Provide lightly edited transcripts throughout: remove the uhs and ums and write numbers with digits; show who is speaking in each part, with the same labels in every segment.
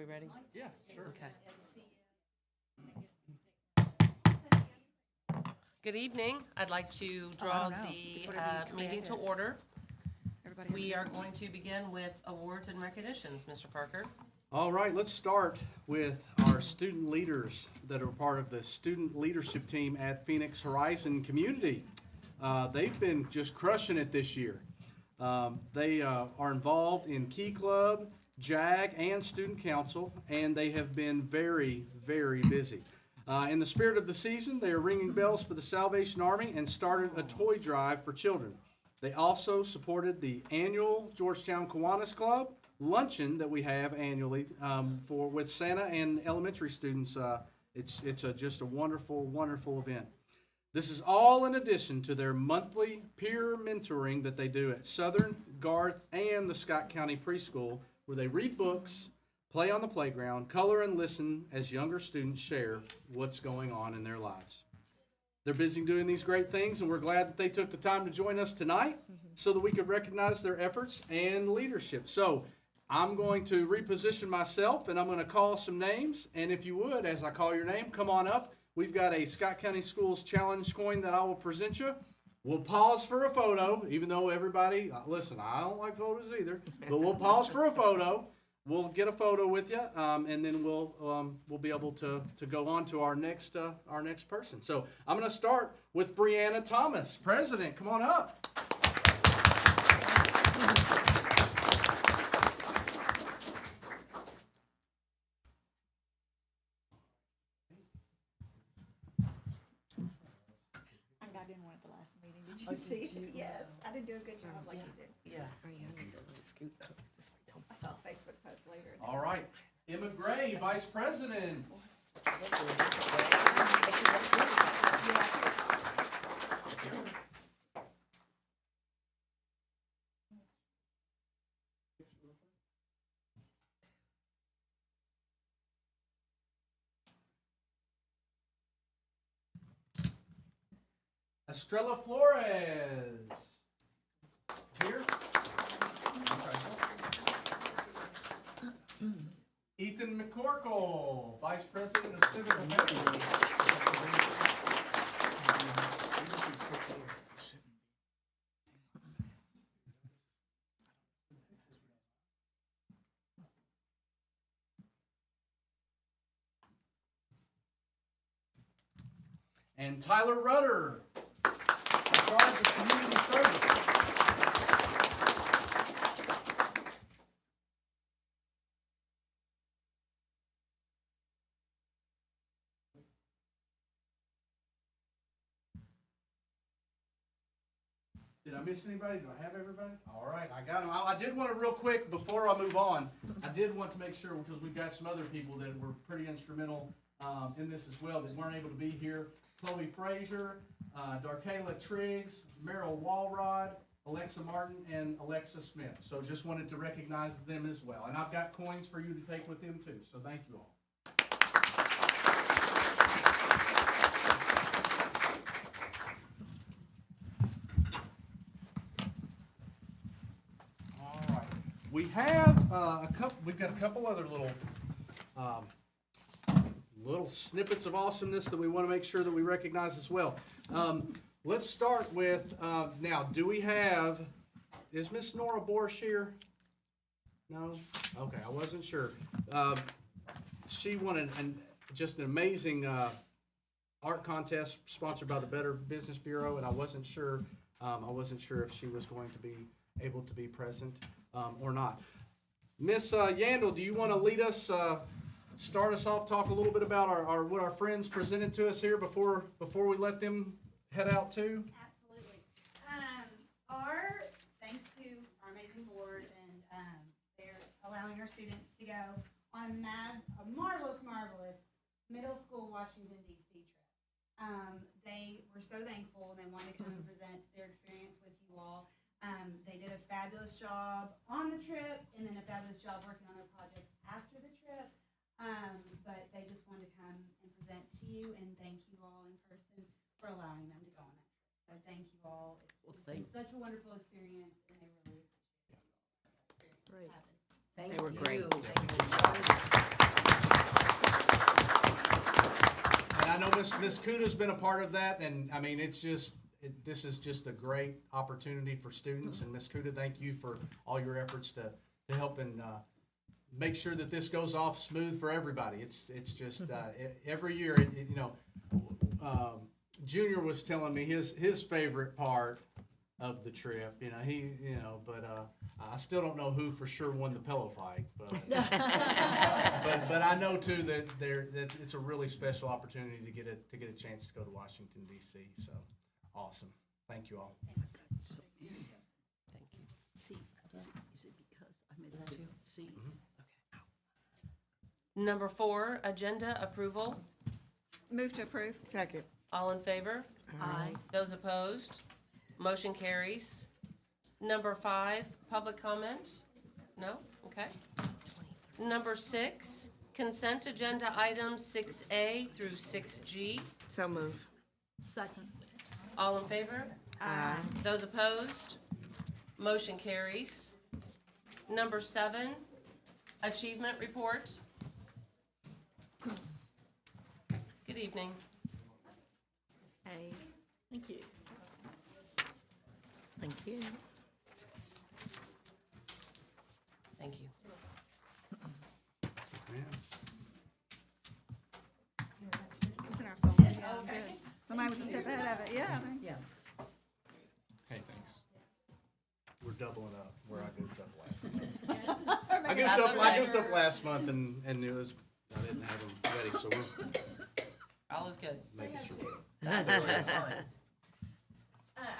Speaker 1: we ready?
Speaker 2: Yeah, sure.
Speaker 1: Okay. Good evening. I'd like to draw
Speaker 3: know.
Speaker 1: the
Speaker 3: It's whatever you
Speaker 1: meeting to
Speaker 3: created.
Speaker 1: order.
Speaker 3: Everybody has a
Speaker 1: We are
Speaker 3: different-
Speaker 1: going to begin with awards and recognitions, Mr. Parker.
Speaker 2: All right, let's start with our student leaders that are part of the student leadership team at Phoenix Horizon Community. They've been just crushing it this year. They are involved in Key Club, JAG, and Student Council, and they have been very, very busy. In the spirit of the season, they are ringing bells for the Salvation Army and started a toy drive for children. They also supported the annual Georgetown Kiwanis Club luncheon that we have annually with Santa and elementary students. It's just a wonderful, wonderful event. This is all in addition to their monthly peer mentoring that they do at Southern, Garth, and the Scott County Preschool, where they read books, play on the playground, color, and listen as younger students share what's going on in their lives. They're busy doing these great things, and we're glad that they took the time to join us tonight so that we could recognize their efforts and leadership. So I'm going to reposition myself, and I'm going to call some names. And if you would, as I call your name, come on up. We've got a Scott County Schools Challenge coin that I will present you. We'll pause for a photo, even though everybody, listen, I don't like photos either, but we'll pause for a photo. We'll get a photo with you, and then we'll be able to go on to our next person. So I'm going to start with Brianna Thomas, President. Come on up.
Speaker 3: I didn't want it the last meeting. Did you see it? Yes, I didn't do a good job like you did.
Speaker 1: Yeah.
Speaker 3: I saw a Facebook post later.
Speaker 2: All right. Emma Gray, Vice President. Estrella Flores. Here. Ethan McCorkle, Vice President of Civic Affairs. And Tyler Rudder, in charge of community service. Did I miss anybody? Do I have everybody? All right, I got them. I did want to real quick, before I move on, I did want to make sure, because we've got some other people that were pretty instrumental in this as well that weren't able to be here. Chloe Frazier, Darkayla Triggs, Meryl Walrod, Alexa Martin, and Alexa Smith. So just wanted to recognize them as well. And I've got coins for you to take with them too, so thank you all. All right. We have we've got a couple other little snippets of awesomeness that we want to make sure that we recognize as well. Let's start with, now, do we have, is Miss Nora Borsch here? No? Okay, I wasn't sure. She won just an amazing art contest sponsored by the Better Business Bureau, and I wasn't sure if she was going to be able to be present or not. Miss Yandel, do you want to lead us, start us off, talk a little bit about what our friends presented to us here before we let them head out too?
Speaker 4: Absolutely. Thanks to our amazing board and they're allowing our students to go on a marvelous middle school Washington, D.C. trip. They were so thankful. They wanted to come and present their experience with you all. They did a fabulous job on the trip and then a fabulous job working on their projects after the trip. But they just wanted to come and present to you and thank you all in person for allowing them to go on that trip. So thank you all. It's been such a wonderful experience, and they really appreciate it.
Speaker 5: Great.
Speaker 4: Happened.
Speaker 5: They were great.
Speaker 1: Thank you.
Speaker 2: know Miss Kuda's been a part of that, and I mean, this is just a great opportunity for students. And Miss Kuda, thank you for all your efforts to help and make sure that this goes off smooth for everybody. It's just every year, Junior was telling me his favorite part of the trip. But I still don't know who for sure won the pillow fight. But but I know too that it's a really special opportunity to get a chance to go to Washington D.C. So awesome! Thank you all.
Speaker 5: So,
Speaker 1: Thank you.
Speaker 5: see, is it because I made it too? See,
Speaker 1: Number 4, agenda approval.
Speaker 3: Move to approve.
Speaker 6: Second.
Speaker 1: All in favor?
Speaker 5: aye.
Speaker 1: Those opposed? Motion carries. Number 5, public comment? No? Okay. Number 6, consent agenda items 6A through 6G.
Speaker 6: So move.
Speaker 5: Second.
Speaker 1: All in favor?
Speaker 6: Aye.
Speaker 1: Those opposed? Motion carries. Number 7, achievement report. Good evening.
Speaker 6: Hey.
Speaker 5: Thank you.
Speaker 6: Thank you.
Speaker 1: Thank you.
Speaker 3: It was in our phone. Yeah, good. Somebody was a step ahead of it, yeah.
Speaker 5: Yeah.
Speaker 2: Hey, thanks. We're doubling up where I goofed up last month. I
Speaker 1: That's
Speaker 2: goofed
Speaker 1: okay.
Speaker 2: up last month and it was, I didn't have them ready, so we're
Speaker 1: All is good.
Speaker 2: making sure.
Speaker 1: That's fine.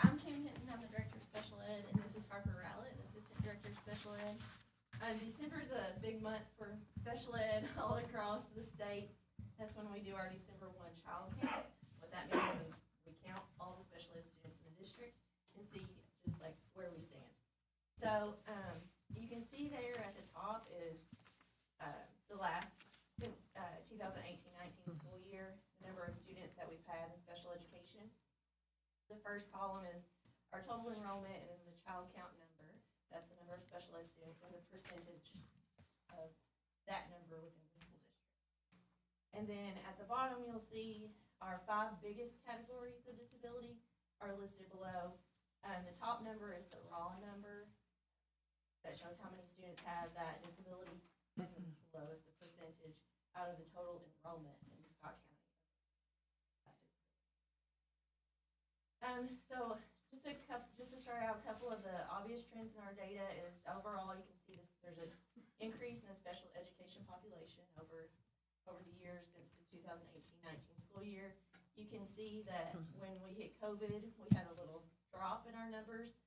Speaker 7: I'm Kim Hinton, I'm the Director of Special Ed, and this is Harper Rowlett, Assistant Director of Special Ed. December's a big month for special ed all across the state. That's when we do our December 1 child count. What that means is we count all the special ed students in the district and see just like where we stand. So, you can see there at the top is, the last, since, 2018-19 school year, the number of students that we've had in special education. The first column is our total enrollment, and then the child count number. That's the number of special ed students and the percentage of that number within the school district. And then at the bottom, you'll see our 5 biggest categories of disability are listed below. The top number is the raw number. That shows how many students have that disability. And the lowest, the percentage out of the total enrollment in Scott County. So just to start out, a couple of the obvious trends in our data is overall you can see this, there's an increase in the special education population over the years since the 2018-19 school year. You can see that when we hit COVID, we had a little drop in our numbers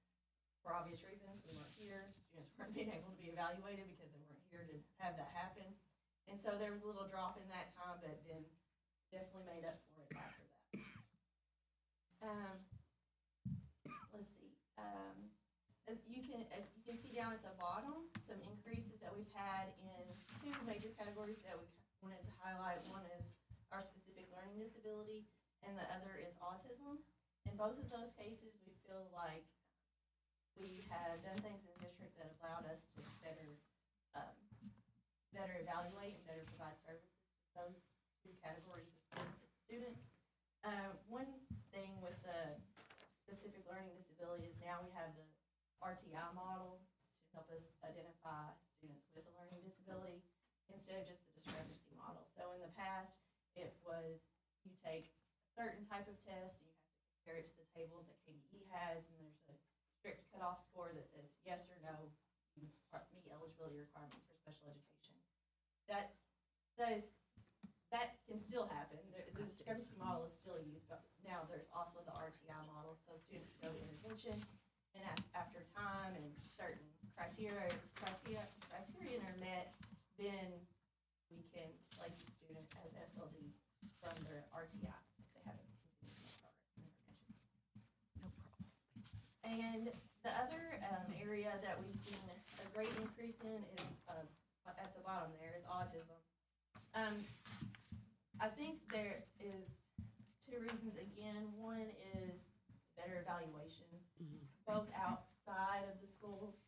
Speaker 7: for obvious reasons. We weren't here, students weren't being able to be evaluated because they weren't here to have that happen. And so there was a little drop in that time, but then definitely made up for it after that. Let's see. As you can see down at the bottom some increases that we've had in 2 major categories that we wanted to highlight. One is our specific learning disability, and the other is autism. In both of those cases, we feel like we have done things in the district that allowed us to better evaluate and better provide services to those 2 categories of students. One thing with the specific learning disability is now we have the RTI model to help us identify students with a learning disability instead of just the discrepancy model. So in the past, it was you take a certain type of test, you have to compare it to the tables that KDE has, and there's a strict cutoff score that says yes or no, you meet eligibility requirements for special education. That can still happen. The discrepancy model is still used, but now there's also the RTI model, so students go to intervention, and after time and certain criteria are met, then we can place the student as SLD from their RTI if they haven't continued to start intervention.
Speaker 5: No problem.
Speaker 7: And the other area that we've seen a great increase in is at the bottom there is autism. I think there is 2 reasons again. One is better evaluations, both outside of the school.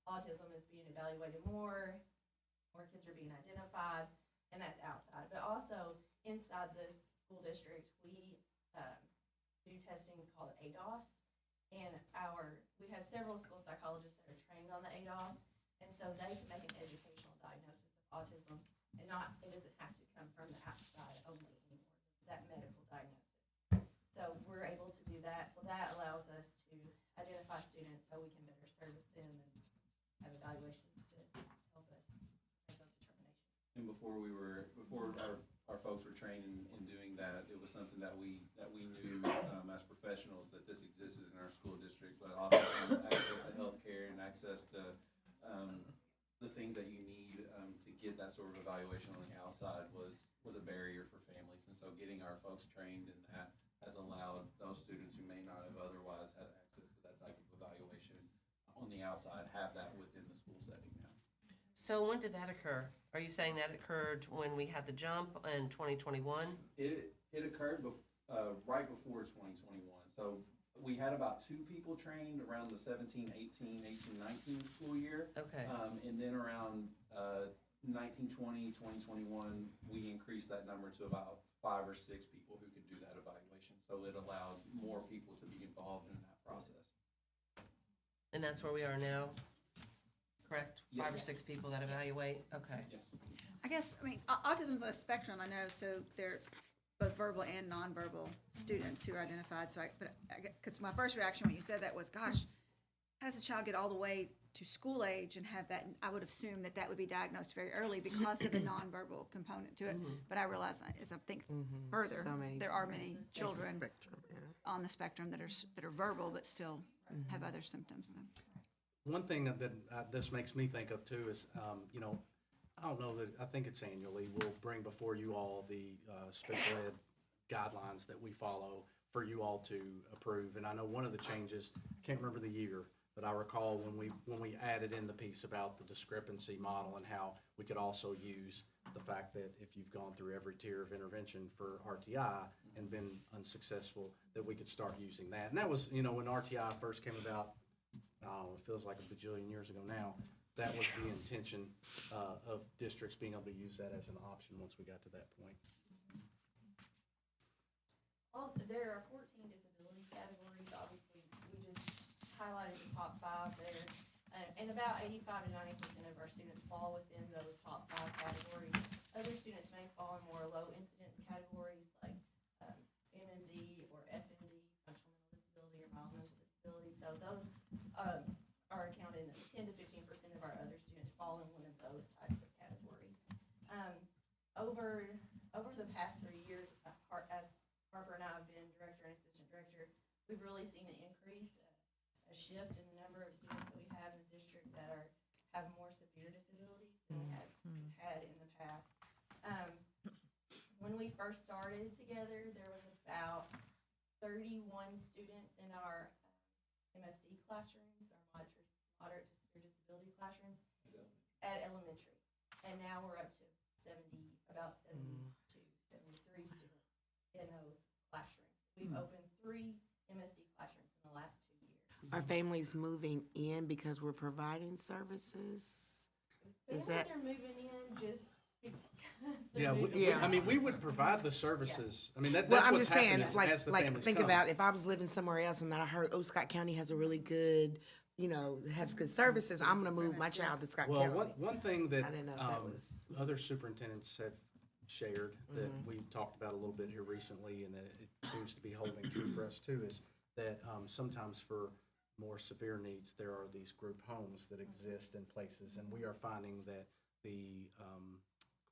Speaker 7: Autism is being evaluated more kids are being identified, and that's outside. But also inside this school district, we do testing called ADOS. And we have several school psychologists that are trained on the ADOS. And so they can make an educational diagnosis of autism. And it doesn't have to come from the outside only anymore, that medical diagnosis. So we're able to do that. So that allows us to identify students so we can better service them and have evaluations to help us make those determinations.
Speaker 8: And before our folks were trained in doing that, it was something that we knew as professionals that this existed in our school district, but also access to healthcare and access to the things that you need to get that sort of evaluation on the outside was a barrier for families. And so getting our folks trained in that has allowed those students who may not have otherwise had access to that type of evaluation on the outside have that within the school setting now.
Speaker 1: So when did that occur? Are you saying that occurred when we had the jump in 2021?
Speaker 8: It occurred right before 2021. So we had about 2 people trained around the 17, 18, 19 school year.
Speaker 1: Okay.
Speaker 8: And then around 19, 20, 2021, we increased that number to about 5 or 6 people who could do that evaluation. So it allowed more people to be involved in that process.
Speaker 1: And that's where we are now, correct?
Speaker 8: Yes.
Speaker 1: 5 or 6 people that evaluate? Okay.
Speaker 8: Yes.
Speaker 3: I guess, I mean, autism's a spectrum, I know, so they're both verbal and nonverbal students who are identified, so because my first reaction when you said that was, gosh, how does a child get all the way to school age and have that? I would assume that would be diagnosed very early because of the nonverbal component to it, but I realize as I think further,
Speaker 6: So many
Speaker 3: there are many
Speaker 6: It's a
Speaker 3: children
Speaker 6: spectrum, yeah.
Speaker 3: on the spectrum that are verbal but still have other symptoms.
Speaker 2: One thing that this makes me think of too is, I don't know that, I think it's annually, we'll bring before you all the special ed guidelines that we follow for you all to approve. And I know one of the changes, I can't remember the year, but I recall when we added in the piece about the discrepancy model and how we could also use the fact that if you've gone through every tier of intervention for RTI and been unsuccessful, that we could start using that. And that was, when RTI first came about, I don't know, it feels like a bajillion years ago now. That was the intention of districts being able to use that as an option once we got to that point.
Speaker 7: There are 14 disability categories. Obviously, we just highlighted the top 5 there. And about 85 to 90% of our students fall within those top 5 categories. Other students may fall in more low incidence categories like MND or FND, functional mental disability or mild mental disability. So those are accounted in 10 to 15% of our other students fall in one of those types of categories. Over the past 3 years, as Harper and I have been director and assistant director, we've really seen an increase, a shift in the number of students that we have in the district that have more severe disabilities than we have had in the past. When we first started together, there was about 31 students in our MSD classrooms, our moderate to severe disability classrooms at elementary. And now we're up to about 72, 73 students in those classrooms. We've opened 3 MSD classrooms in the last 2 years.
Speaker 6: Are families moving in because we're providing services? Is
Speaker 7: Families
Speaker 6: that-
Speaker 7: are moving in just because
Speaker 2: Yeah,
Speaker 7: they're moving
Speaker 6: Yeah.
Speaker 2: I mean, we would provide the services. I mean, that's
Speaker 6: Well, I'm
Speaker 2: what's
Speaker 6: just saying,
Speaker 2: happening as the
Speaker 6: like
Speaker 2: families
Speaker 6: think
Speaker 2: come.
Speaker 6: about if I was living somewhere else and then I heard, oh, Scott County has a really good, has good services, I'm gonna move my child to Scott
Speaker 2: Well,
Speaker 6: County.
Speaker 2: one thing that
Speaker 6: I didn't know if that was.
Speaker 2: other superintendents have shared that we talked about a little bit here recently, and that it seems to be holding true for us too, is that sometimes for more severe needs, there are these group homes that exist in places, and we are finding that the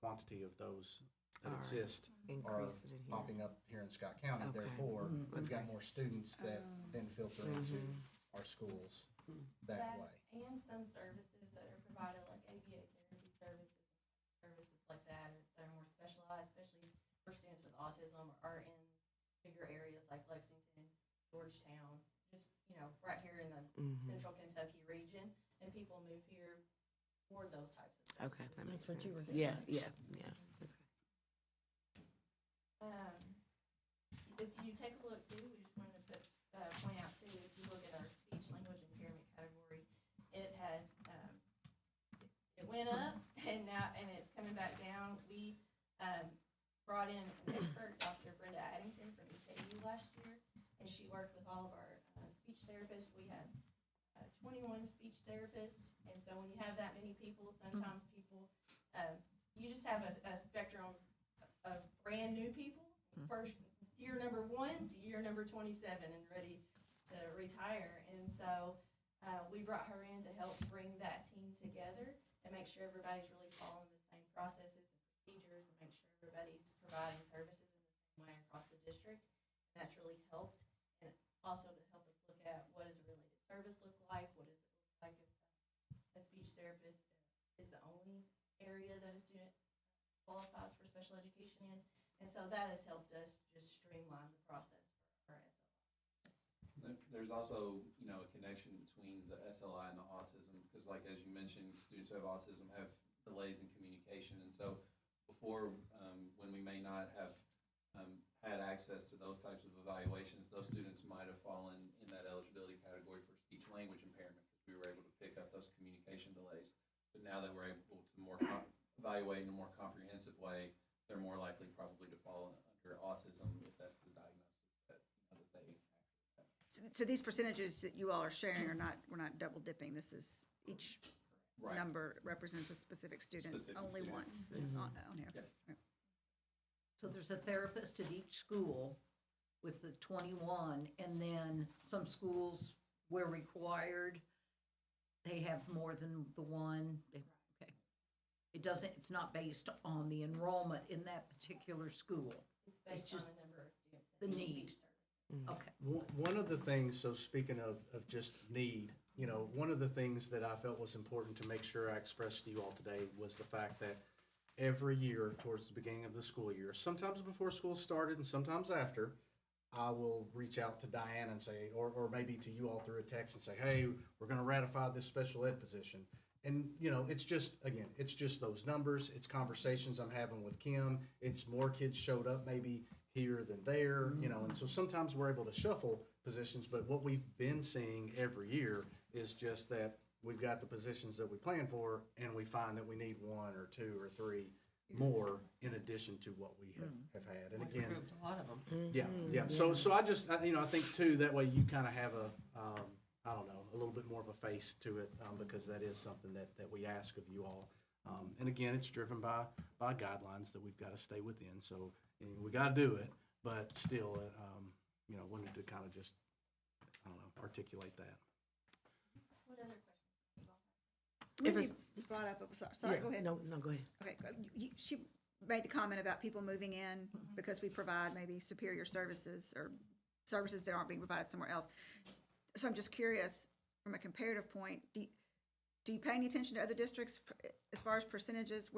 Speaker 2: quantity of those that
Speaker 6: Are
Speaker 2: exist are
Speaker 6: increasing in here.
Speaker 2: popping up here in Scott County.
Speaker 6: Okay.
Speaker 2: Therefore, we've got
Speaker 6: Okay.
Speaker 2: more students that then filter into our schools that way.
Speaker 7: And some services that are provided, like ABA therapy services like that are more specialized, especially for students with autism, are in bigger areas like Lexington, Georgetown, just, right here in the central Kentucky region, and people move here for those types of services.
Speaker 6: Okay, that makes
Speaker 5: That's what you
Speaker 6: sense.
Speaker 5: were
Speaker 6: Yeah,
Speaker 5: thinking.
Speaker 6: yeah.
Speaker 7: If you take a look too, we just wanted to point out too, if you look at our speech language impairment category, it has, it went up and it's coming back down. brought in an expert, Dr. Brenda Addington from EKU last year, and she worked with all of our speech therapists. We had 21 speech therapists, and so when you have that many people, sometimes people, you just have a spectrum of brand new people, first year number 1 to year number 27 and ready to retire. And so we brought her in to help bring that team together and make sure everybody's really following the same processes and procedures and make sure everybody's providing services in the same way across the district. And that's really helped. And also to help us look at what does a related service look like, what does it look like if a speech therapist is the only area that a student qualifies for special education in. And so that has helped us just streamline the process for our SLI.
Speaker 8: There's also, a connection between the SLI and the autism, because like, as you mentioned, students who have autism have delays in communication. And so before, when we may not have had access to those types of evaluations, those students might have fallen in that eligibility category for speech language impairment, because we were able to pick up those communication delays. But now that we're able to evaluate in a more comprehensive way, they're more likely probably to fall under autism if that's the diagnosis that they actually have.
Speaker 3: So these percentages that you all are sharing are not, we're not double dipping. This is, each
Speaker 8: Right.
Speaker 3: number represents a specific student
Speaker 8: Specific
Speaker 3: only
Speaker 8: student.
Speaker 3: once. It's not on here.
Speaker 8: Yep.
Speaker 3: Right.
Speaker 5: So there's a therapist at each school with the 21, and then some schools where required, they have more than the one. Okay. It's not based on the enrollment in that particular school.
Speaker 7: It's based
Speaker 5: just
Speaker 7: on the number of students
Speaker 5: the
Speaker 7: that need
Speaker 5: need.
Speaker 7: speech service.
Speaker 5: Okay.
Speaker 2: One of the things, so speaking of just need, one of the things that I felt was important to make sure I expressed to you all today was the fact that every year towards the beginning of the school year, sometimes before school started and sometimes after, I will reach out to Diana and say, or maybe to you all through a text and say, hey, we're going to ratify this special ed position. And, it's just, again, it's just those numbers. It's conversations I'm having with Kim. It's more kids showed up maybe here than there, and so sometimes we're able to shuffle positions, but what we've been seeing every year is just that we've got the positions that we plan for, and we find that we need 1 or 2 or 3 more in addition to what we have had. And again,
Speaker 1: Approved a lot of them.
Speaker 2: yeah. So I just, I think too, that way you kind of have I don't know, a little bit more of a face to it, because that is something that we ask of you all. And again, it's driven by guidelines that we've got to stay within. So we got to do it, but still, wanted to kind of just, I don't know, articulate that.
Speaker 7: What other questions?
Speaker 6: If
Speaker 3: Wendy
Speaker 6: it's-
Speaker 3: brought up, sorry,
Speaker 6: Yeah,
Speaker 3: go ahead.
Speaker 6: No, go ahead.
Speaker 3: Okay, she made the comment about people moving in because we provide maybe superior services or services that aren't being provided somewhere else. So I'm just curious, from a comparative point, do you pay any attention to other districts as far as percentages?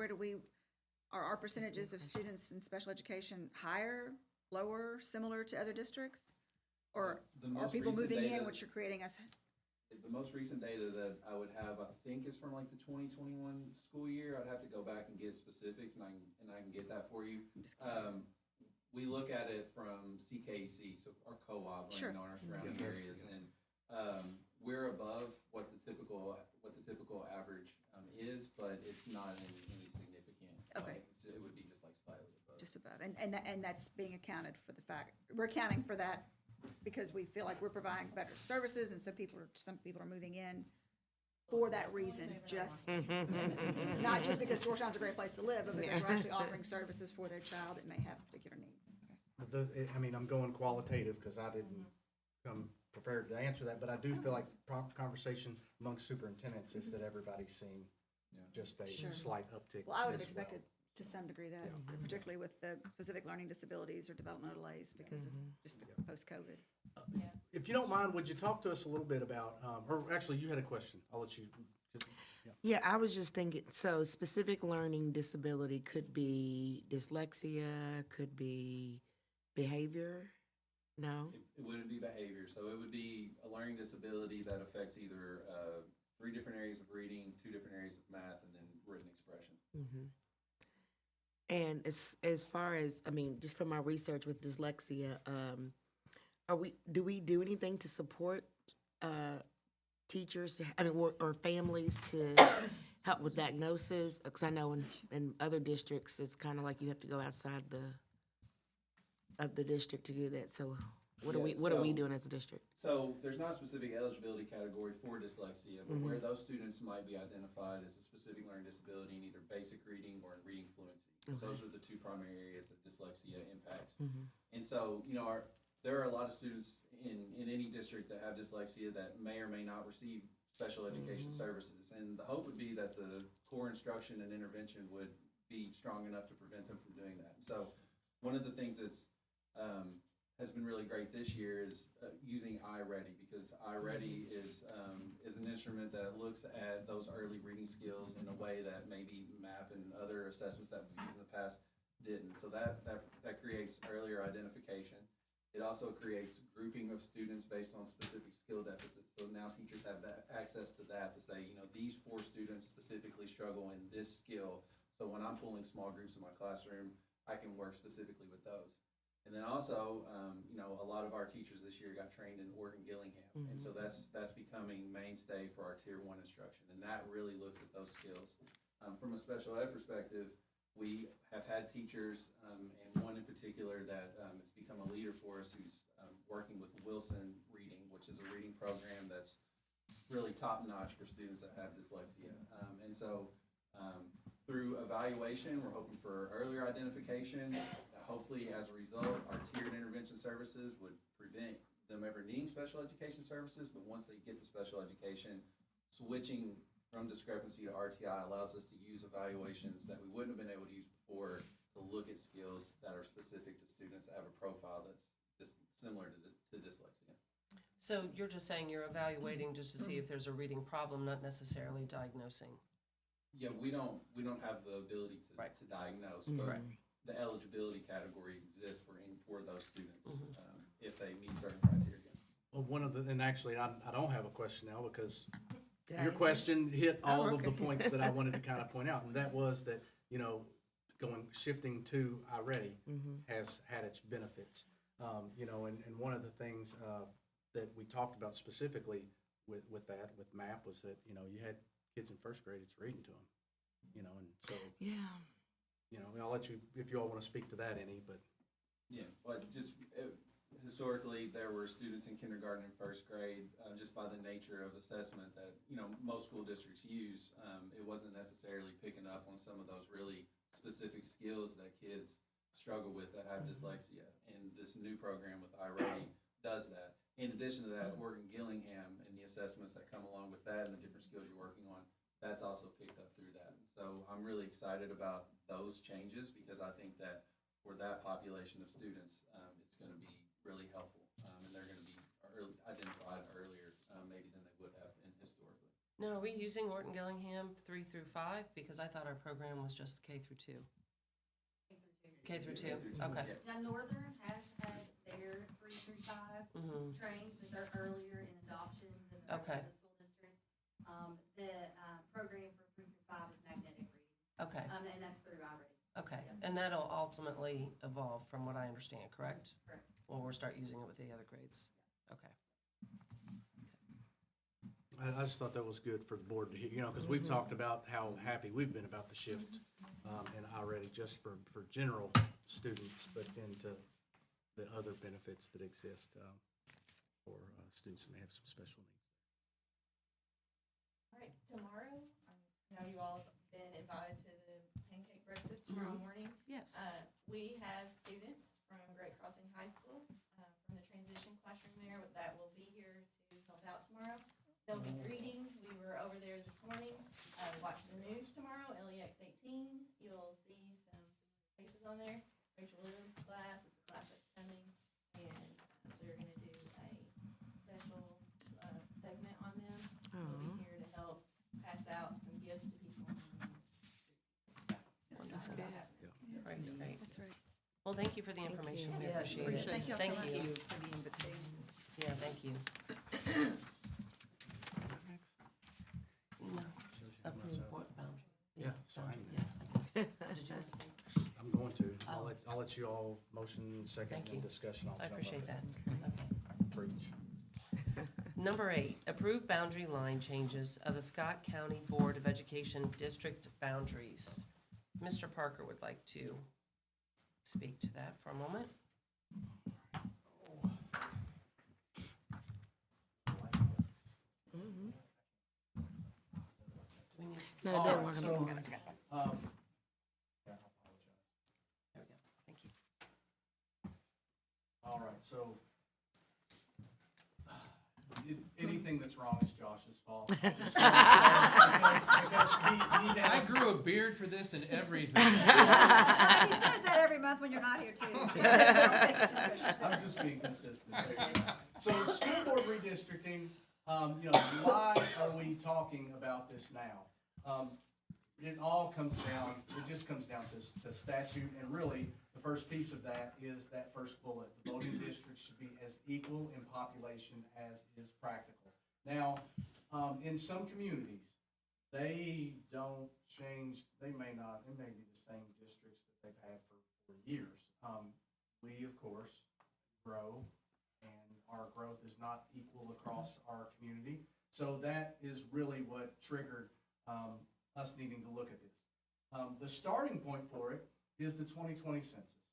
Speaker 3: Are our percentages of students in special education higher, lower, similar to other districts? Or
Speaker 8: The
Speaker 3: are
Speaker 8: most
Speaker 3: people
Speaker 8: recent
Speaker 3: moving in,
Speaker 8: data-
Speaker 3: which are creating us?
Speaker 8: The most recent data that I would have, I think, is from like the 2021 school year. I'd have to go back and get specifics, and I can get that for you.
Speaker 3: I'm just curious.
Speaker 8: We look at it from CKC, so our co-op,
Speaker 3: Sure.
Speaker 8: on our surrounding areas, and we're above what the typical average is, but it's not any significant.
Speaker 3: Okay.
Speaker 8: It would be just like slightly above.
Speaker 3: Just above, and that's being accounted for the fact, we're accounting for that because we feel like we're providing better services, and some people are moving in for that reason, just, not just because Georgetown's a great place to live, but because we're actually offering services for their child that may have particular needs.
Speaker 2: I'm going qualitative because I didn't come prepared to answer that, but I do feel like prompt conversation amongst superintendents is that everybody's seeing just a
Speaker 3: Sure.
Speaker 2: slight uptick.
Speaker 3: Well, I would have
Speaker 2: as well.
Speaker 3: expected to some degree that, particularly with the specific learning disabilities or developmental delays because of just the post-COVID.
Speaker 2: If you don't mind, would you talk to us a little bit about, or actually, you had a question. I'll let you.
Speaker 6: Yeah, I was just thinking, so specific learning disability could be dyslexia, could be behavior? No?
Speaker 8: It wouldn't be behavior, so it would be a learning disability that affects either 3 different areas of reading, 2 different areas of math, and then written expression.
Speaker 6: Mm-hmm. And as far as, just from my research with dyslexia, do we do anything to support teachers, or families to help with diagnosis? Because I know in other districts, it's kind of like you have to go outside the of the district to do that, so what are
Speaker 8: Yeah,
Speaker 6: what are we
Speaker 8: so-
Speaker 6: doing as a district?
Speaker 8: So there's not a specific eligibility category for dyslexia, but
Speaker 6: Mm-hmm.
Speaker 8: where those students might be identified as a specific learning disability in either basic reading or in reading fluency. Those are the two primary areas that dyslexia impacts.
Speaker 6: Mm-hmm.
Speaker 8: And so, there are a lot of students in any district that have dyslexia that may or may not receive special education services. And the hope would be that the core instruction and intervention would be strong enough to prevent them from doing that. So one of the things that's has been really great this year is using iReady, because iReady is an instrument that looks at those early reading skills in a way that maybe MAP and other assessments that we've used in the past didn't. So that creates earlier identification. It also creates grouping of students based on specific skill deficits. So now teachers have that access to that to say, these 4 students specifically struggle in this skill. So when I'm pulling small groups in my classroom, I can work specifically with those. And then also, a lot of our teachers this year got trained in Orton Gillingham. And so that's becoming mainstay for our Tier 1 instruction. And that really looks at those skills. From a special ed perspective, we have had teachers, and one in particular that has become a leader for us, who's working with Wilson Reading, which is a reading program that's really top-notch for students that have dyslexia. And so through evaluation, we're hoping for earlier identification. Hopefully, as a result, our tiered intervention services would prevent them ever needing special education services, but once they get to special education, switching from discrepancy to RTI allows us to use evaluations that we wouldn't have been able to use before to look at skills that are specific to students that have a profile that's similar to dyslexia.
Speaker 1: So you're just saying you're evaluating just to see if there's a reading problem, not necessarily diagnosing?
Speaker 8: Yeah, we don't have the ability to,
Speaker 1: Right.
Speaker 8: to diagnose,
Speaker 6: Mm-hmm.
Speaker 8: but the eligibility category exists for those students if they meet certain criteria.
Speaker 2: Well, and actually, I don't have a question now because
Speaker 6: Did I
Speaker 2: your
Speaker 6: answer?
Speaker 2: question hit all of the
Speaker 6: okay.
Speaker 2: points that I wanted to kind of point out. And that was that, shifting to iReady has had its benefits. And one of the things that we talked about specifically with MAP was that, you had kids in first grade, it's reading to them, and so,
Speaker 6: Yeah.
Speaker 2: I'll let you, if you all want to speak to that any, but.
Speaker 8: Yeah, but historically, there were students in kindergarten and first grade, just by the nature of assessment that, most school districts use. It wasn't necessarily picking up on some of those really specific skills that kids struggle with that have dyslexia. And this new program with iReady does that. In addition to that, Orton Gillingham and the assessments that come along with that and the different skills you're working on, that's also picked up through that. And so I'm really excited about those changes because I think that for that population of students, it's going to be really helpful. And they're going to be identified earlier maybe than they would have been historically.
Speaker 1: Now, are we using Orton Gillingham 3 through 5? Because I thought our program was just K through 2. K through 2, okay.
Speaker 8: Yeah.
Speaker 7: Now, Northern has had their 3 through 5
Speaker 1: Mhm.
Speaker 7: trained, but they're earlier in adoption than the rest
Speaker 1: Okay.
Speaker 7: of the school district. The program for 3 through 5 is magnetic reading,
Speaker 1: Okay,
Speaker 7: and that's through iReady.
Speaker 1: okay. And that'll ultimately evolve from what I understand, correct?
Speaker 7: Correct.
Speaker 1: Well, we'll start using it with the other grades. Okay.
Speaker 2: I just thought that was good for the board to hear, because we've talked about how happy we've been about the shift in iReady just for general students, but then to the other benefits that exist for students that may have some special needs.
Speaker 9: All right, tomorrow, I know you all have been invited to the pancake breakfast tomorrow morning.
Speaker 1: Yes.
Speaker 9: We have students from Great Crossing High School, from the transition classroom there, that will be here to help out tomorrow. They'll be greeting. We were over there this morning, watch the news tomorrow, LEX 18. You'll see some faces on there. Rachel Williams' class is the class that's coming, and they're gonna do a special segment on them. They'll be here to help pass out some gifts to people.
Speaker 6: That's good.
Speaker 1: Great, great.
Speaker 3: That's right.
Speaker 1: Well, thank you for the information. We
Speaker 5: Yes,
Speaker 1: appreciate it.
Speaker 3: Thank you all so
Speaker 1: Thank
Speaker 3: much.
Speaker 1: you.
Speaker 5: for the invitation.
Speaker 1: Yeah, thank you. No. Approve what boundary?
Speaker 2: Yeah,
Speaker 1: boundary,
Speaker 2: fine.
Speaker 1: yes. Did you want to speak?
Speaker 2: I'm going to. I'll let you all motion second
Speaker 1: Thank
Speaker 2: and
Speaker 1: you.
Speaker 2: discussion. I'll
Speaker 1: I
Speaker 2: jump up
Speaker 1: appreciate that.
Speaker 2: and
Speaker 1: Okay.
Speaker 2: Preach.
Speaker 1: Number 8, approve boundary line changes of the Scott County Board of Education district boundaries. Mr. Parker would like to speak to that for a moment. Do we need,
Speaker 6: No, it
Speaker 2: All
Speaker 6: didn't
Speaker 2: right,
Speaker 6: work on
Speaker 2: so,
Speaker 6: the board.
Speaker 2: yeah, I apologize.
Speaker 1: there we go, thank you.
Speaker 2: All right, so anything that's wrong is Josh's fault. Because he
Speaker 10: I
Speaker 2: has,
Speaker 10: grew a beard for this and everything.
Speaker 3: He says that every month when you're not here too.
Speaker 2: I'm just being consistent. There you go. So school board redistricting, why are we talking about this now? It all comes down, it just comes down to statute, and really, the first piece of that is that first bullet. The voting districts should be as equal in population as is practical. Now, in some communities, they don't change, it may be the same districts that they've had for years. We, of course, grow, and our growth is not equal across our community. So that is really what triggered us needing to look at this. The starting point for it is the 2020 census.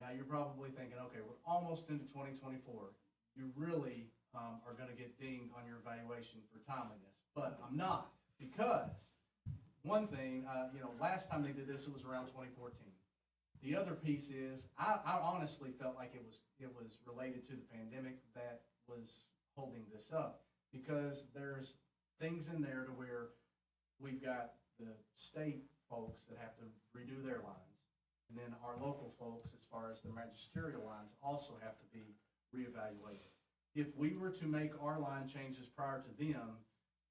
Speaker 2: Now, you're probably thinking, okay, we're almost into 2024. You really are going to get dinged on your evaluation for timeliness, but I'm not, because one thing, last time they did this, it was around 2014. The other piece is, I honestly felt like it was related to the pandemic that was holding this up, because there's things in there to where we've got the state folks that have to redo their lines, and then our local folks, as far as the magisterial lines, also have to be reevaluated. If we were to make our line changes prior to them,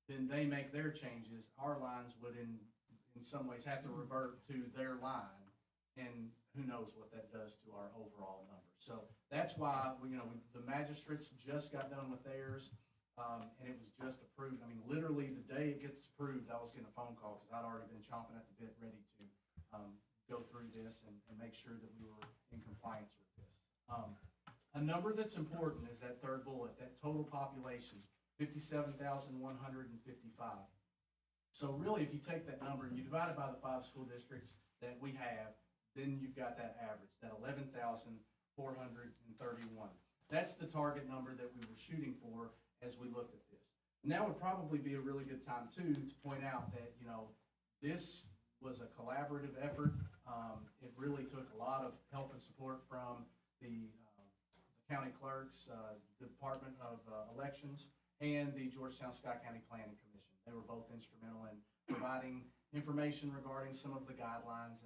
Speaker 2: then they make their changes, our lines would in some ways have to revert to their line, and who knows what that does to our overall numbers. So that's why the magistrates just got done with theirs, and it was just approved. I mean, literally the day it gets approved, I was getting a phone call because I'd already been chomping at the bit, ready to go through this and make sure that we were in compliance with this. A number that's important is that third bullet, that total population, 57,155. So really, if you take that number and you divide it by the 5 school districts that we have, then you've got that average, that 11,431. That's the target number that we were shooting for as we looked at this. Now would probably be a really good time too to point out that, this was a collaborative effort. It really took a lot of help and support from the county clerks, the Department of Elections, and the Georgetown Scott County Planning Commission. They were both instrumental in providing information regarding some of the guidelines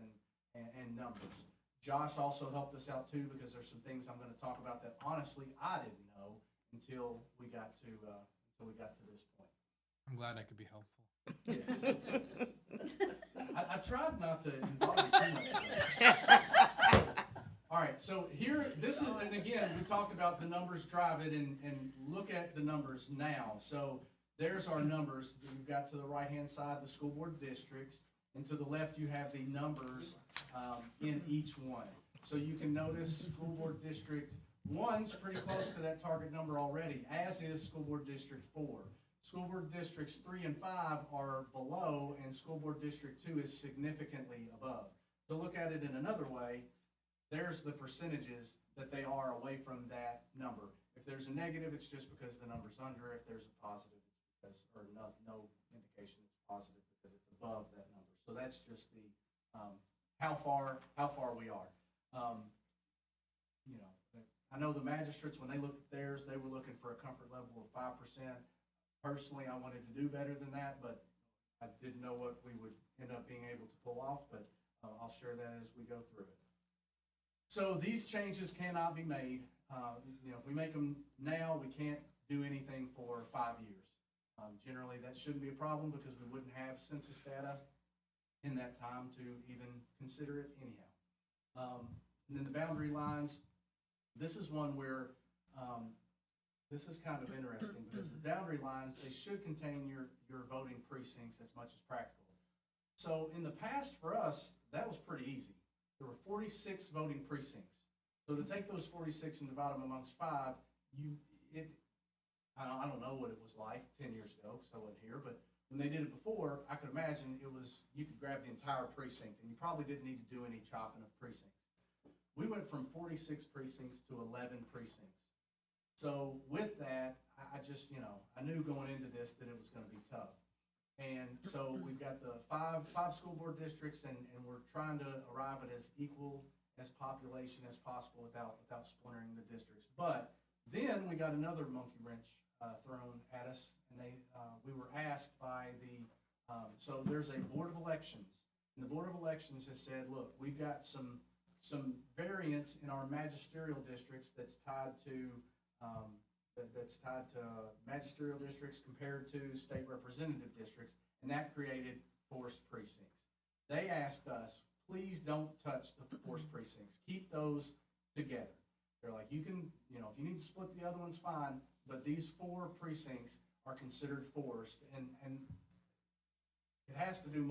Speaker 2: and numbers. Josh also helped us out too, because there's some things I'm going to talk about that honestly I didn't know until we got to this point.
Speaker 10: I'm glad I could be helpful.
Speaker 2: Yes. I tried not to involve you too much. All right, so here, and again, we talked about the numbers drive it, and look at the numbers now. So there's our numbers that we've got to the right-hand side, the school board districts, and to the left you have the numbers in each one. So you can notice School Board District 1's pretty close to that target number already, as is School Board District 4. School Board Districts 3 and 5 are below, and School Board District 2 is significantly above. To look at it in another way, there's the percentages that they are away from that number. If there's a negative, it's just because the number's under. If there's a positive, it's because, or no indication it's positive, because it's above that number. So that's just the how far we are. I know the magistrates, when they looked at theirs, they were looking for a comfort level of 5%. Personally, I wanted to do better than that, but I didn't know what we would end up being able to pull off, but I'll share that as we go through it. So these changes cannot be made. If we make them now, we can't do anything for 5 years. Generally, that shouldn't be a problem, because we wouldn't have census data in that time to even consider it anyhow. And then the boundary lines, this is one where this is kind of interesting, because the boundary lines, they should contain your voting precincts as much as practical. So in the past, for us, that was pretty easy. There were 46 voting precincts. So to take those 46 and divide them amongst 5, I don't know what it was like 10 years ago, because I wasn't here, but when they did it before, I could imagine you could grab the entire precinct, and you probably didn't need to do any chopping of precincts. we went from 46 precincts to 11 precincts. So with that, I just, I knew going into this that it was gonna be tough. And so we've got the five school board districts, and we're trying to arrive at as equal as population as possible without splintering the districts. But then we got another monkey wrench thrown at us, and we were asked by so there's a board of elections, and the board of elections has said, look, we've got some variance in our magisterial districts that's tied to magisterial districts compared to state representative districts, and that created forced precincts. They asked us, please don't touch the forced precincts. Keep those together. They're like, you can, if you need to split the other ones, fine, but these 4 precincts are considered forced, and it has to do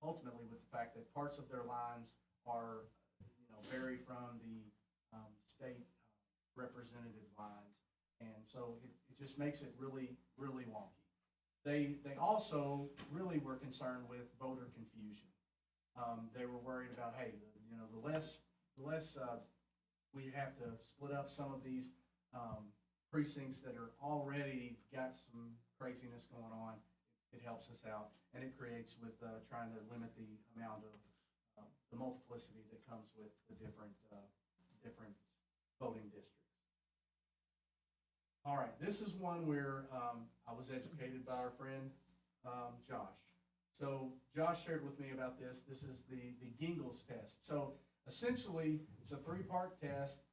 Speaker 2: ultimately with the fact that parts of their lines are, vary from the state representative lines. And so it just makes it really, really wonky. They also really were concerned with voter confusion. They were worried about, hey, the less we have to split up some of these precincts that are already got some craziness going on, it helps us out, and it creates with trying to limit the amount of the multiplicity that comes with the different voting districts. All right, this is one where I was educated by our friend Josh. So Josh shared with me about this. This is the Gingles test. So essentially, it's a 3-part test.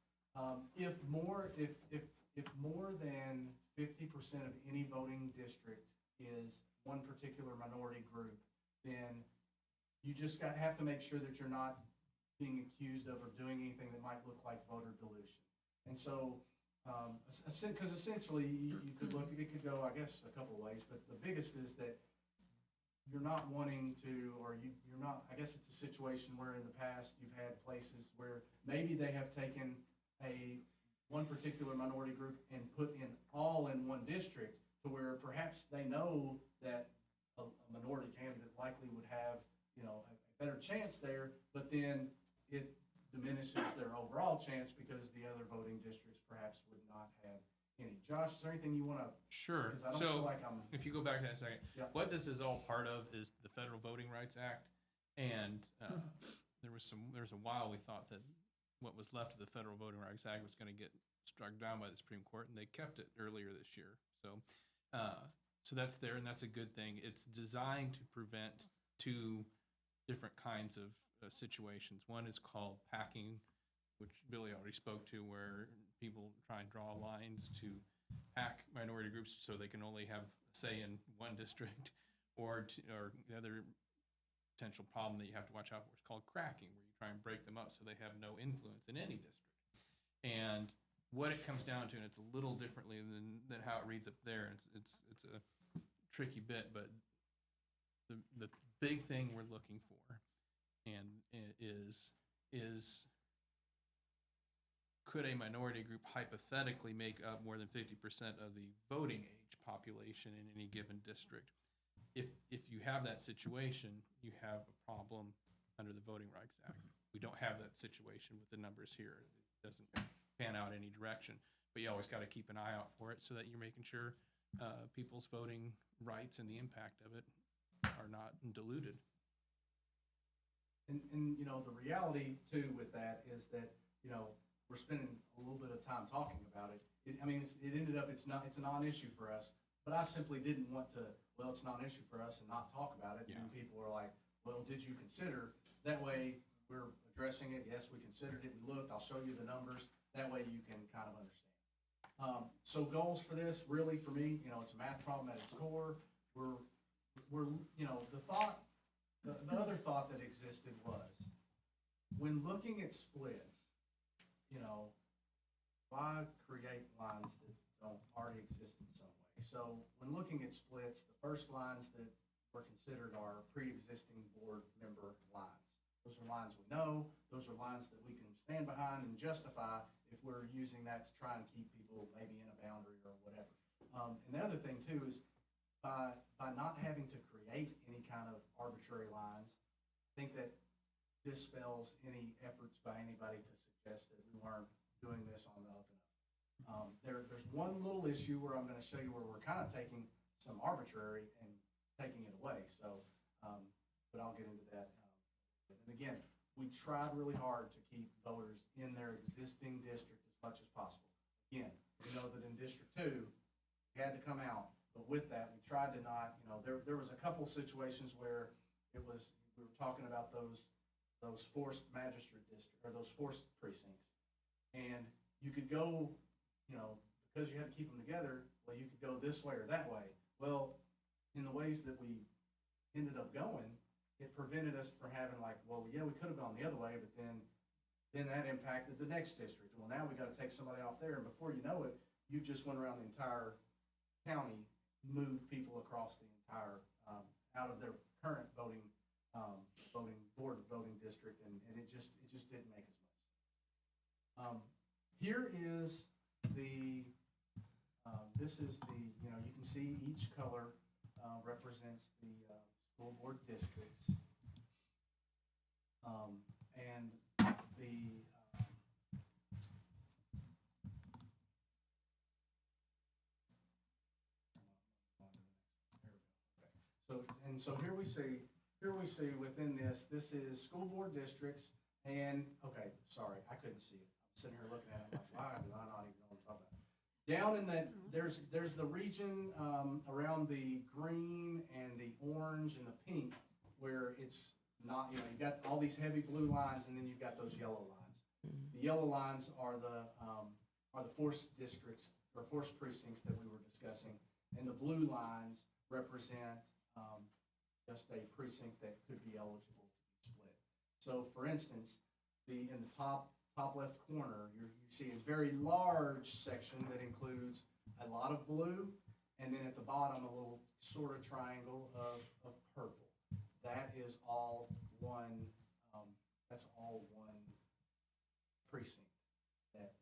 Speaker 2: If more than 50% of any voting district is one particular minority group, then you just have to make sure that you're not being accused of or doing anything that might look like voter dilution. And so, because essentially you could look, it could go, I guess, a couple of ways, but the biggest is that you're not wanting to, or you're not, I guess it's a situation where in the past you've had places where maybe they have taken one particular minority group and put in all in one district, to where perhaps they know that a minority candidate likely would have, a better chance there, but then it diminishes their overall chance because the other voting districts perhaps would not have any. Josh, is there anything you want to?
Speaker 10: Sure.
Speaker 2: Because I don't feel like I'm.
Speaker 10: If you go back to that a second,
Speaker 2: Yeah.
Speaker 10: what this is all part of is the Federal Voting Rights Act, and there was a while we thought that what was left of the Federal Voting Rights Act was going to get struck down by the Supreme Court, and they kept it earlier this year. So that's there, and that's a good thing. It's designed to prevent 2 different kinds of situations. One is called packing, which Billy already spoke to, where people try and draw lines to pack minority groups so they can only have a say in one district, or the other potential problem that you have to watch out for is called cracking, where you try and break them up so they have no influence in any district. And what it comes down to, and it's a little differently than how it reads up there, it's a tricky bit, but the big thing we're looking for is could a minority group hypothetically make up more than 50% of the voting age population in any given district? If you have that situation, you have a problem under the Voting Rights Act. We don't have that situation with the numbers here. It doesn't pan out any direction, but you always got to keep an eye out for it so that you're making sure people's voting rights and the impact of it are not diluted.
Speaker 2: And the reality too with that is that, we're spending a little bit of time talking about it. It ended up, it's a non-issue for us, but I simply didn't want to, well, it's not an issue for us and not talk about it.
Speaker 10: Yeah.
Speaker 2: And people were like, well, did you consider? That way we're addressing it. Yes, we considered it. We looked, I'll show you the numbers. That way you can kind of understand. So goals for this, really for me, it's a math problem at its core. We're the other thought that existed was, when looking at splits, why create lines that don't already exist in some way? So when looking at splits, the first lines that were considered are pre-existing board member lines. Those are lines we know. Those are lines that we can stand behind and justify if we're using that to try and keep people maybe in a boundary or whatever. And the other thing too is by not having to create any kind of arbitrary lines, I think that dispels any efforts by anybody to suggest that we weren't doing this on the up and up. There's one little issue where I'm gonna show you where we're kind of taking some arbitrary and taking it away, so, but I'll get into that. And again, we tried really hard to keep voters in their existing district as much as possible. Again, we know that in District 2, we had to come out, but with that, we tried to not, there was a couple situations where we were talking about those forced magistrate district, or those forced precincts. And you could go, because you had to keep them together, well, you could go this way or that way. Well, in the ways that we ended up going, it prevented us from having like, well, yeah, we could have gone the other way, but then that impacted the next district. Well, now we got to take somebody off there, and before you know it, you've just went around the entire county, moved people across the entire, out of their current voting district, and it just didn't make as much. Here is the, this is the, you can see each color represents the school board districts. And the, so here we see within this is school board districts, and, okay, sorry, I couldn't see it. I'm sitting here looking at it, like, why do I not even know what I'm talking about? Down in that, there's the region around the green and the orange and the pink where it's not, you got all these heavy blue lines, and then you've got those yellow lines. The yellow lines are the forced districts or forced precincts that we were discussing, and the blue lines represent just a precinct that could be eligible to be split. So, for instance, in the top left corner, you see a very large section that includes a lot of blue, and then at the bottom, a little sort of triangle of purple. That is all one, that's all one precinct that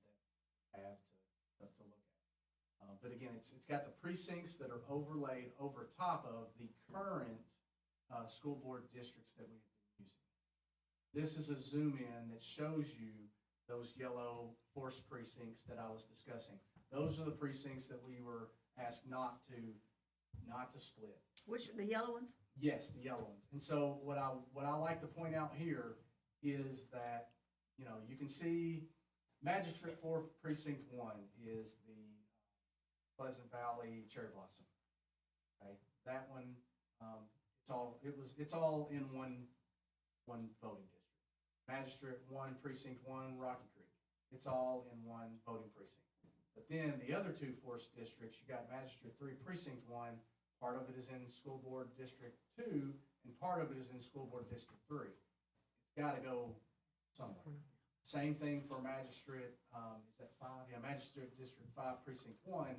Speaker 2: have to look at. But again, it's got the precincts that are overlaid over top of the current school board districts that we've been using. This is a zoom in that shows you those yellow forced precincts that I was discussing. Those are the precincts that we were asked not to split.
Speaker 3: Which, the yellow ones?
Speaker 2: Yes, the yellow ones. And so what I like to point out here is that, you can see Magistrate 4 Precinct 1 is the Pleasant Valley Cherry Blossom. Okay, that one, it's all in one voting district. Magistrate 1 Precinct 1 Rocky Creek. It's all in one voting precinct. But then the other two forced districts, you got Magistrate 3 Precinct 1. Part of it is in School Board District 2, and part of it is in School Board District 3. It's got to go somewhere. Same thing for Magistrate, is that 5? Yeah, Magistrate District 5 Precinct 1.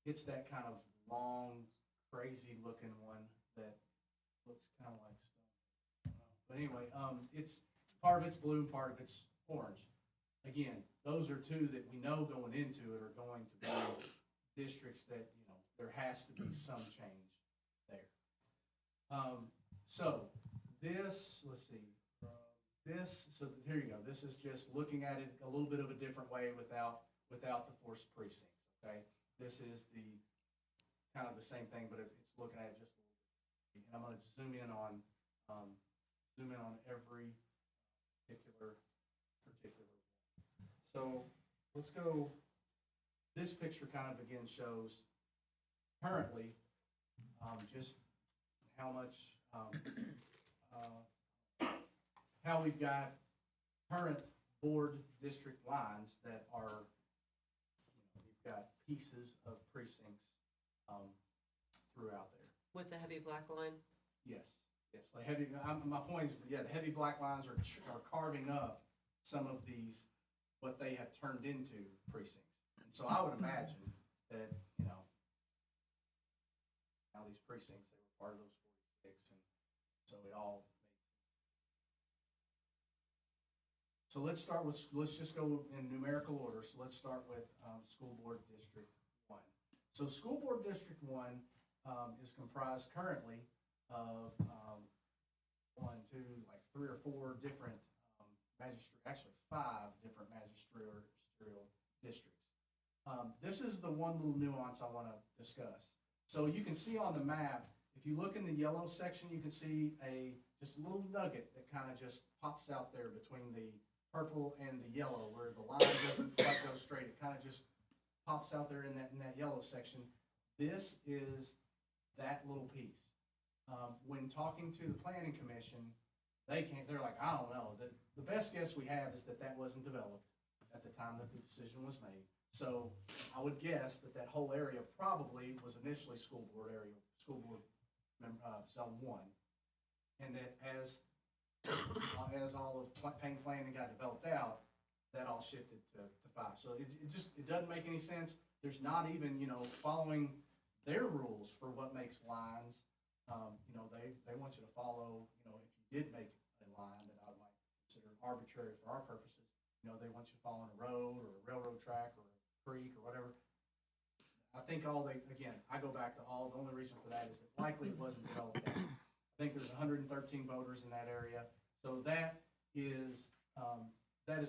Speaker 2: It's that kind of long, crazy-looking one that looks kind of like stone. But anyway, it's part of it's blue, part of it's orange. Again, those are two that we know going into it are going to be districts that, there has to be some change there. So this, let's see, so here you go. This is just looking at it a little bit of a different way without the forced precincts, okay? This is the kind of the same thing, but it's looking at it just a little bit. And I'm going to zoom in on every particular one. So let's go. This picture kind of again shows currently just how much how we've got current board district lines that are, we've got pieces of precincts throughout there.
Speaker 1: With the heavy black line?
Speaker 2: Yes. The heavy. My point is, the heavy black lines are carving up some of these, what they have turned into precincts. And so I would imagine that, now these precincts, they were part of those 46, and so it all makes sense. So let's just go in numerical order. So let's start with School Board District 1. So School Board District 1 is comprised currently of one, two, like 3 or 4 different actually 5 different magisterial districts. This is the one little nuance I want to discuss. So you can see on the map, if you look in the yellow section, you can see just a little nugget that kind of just pops out there between the purple and the yellow, where the line doesn't quite go straight. It kind of just pops out there in that yellow section. This is that little piece. When talking to the planning commission, they're like, I don't know. The best guess we have is that wasn't developed at the time that the decision was made. So I would guess that whole area probably was initially school board zone 1. And that as all of Payne's Landing got developed out, that all shifted to 5. So it doesn't make any sense. There's not even, following their rules for what makes lines. They want you to follow, if you did make a line that I might consider arbitrary for our purposes, they want you to follow on a road or a railroad track or a creek or whatever. I think I go back to the only reason for that is that likely it wasn't developed out. I think there's 113 voters in that area. So that is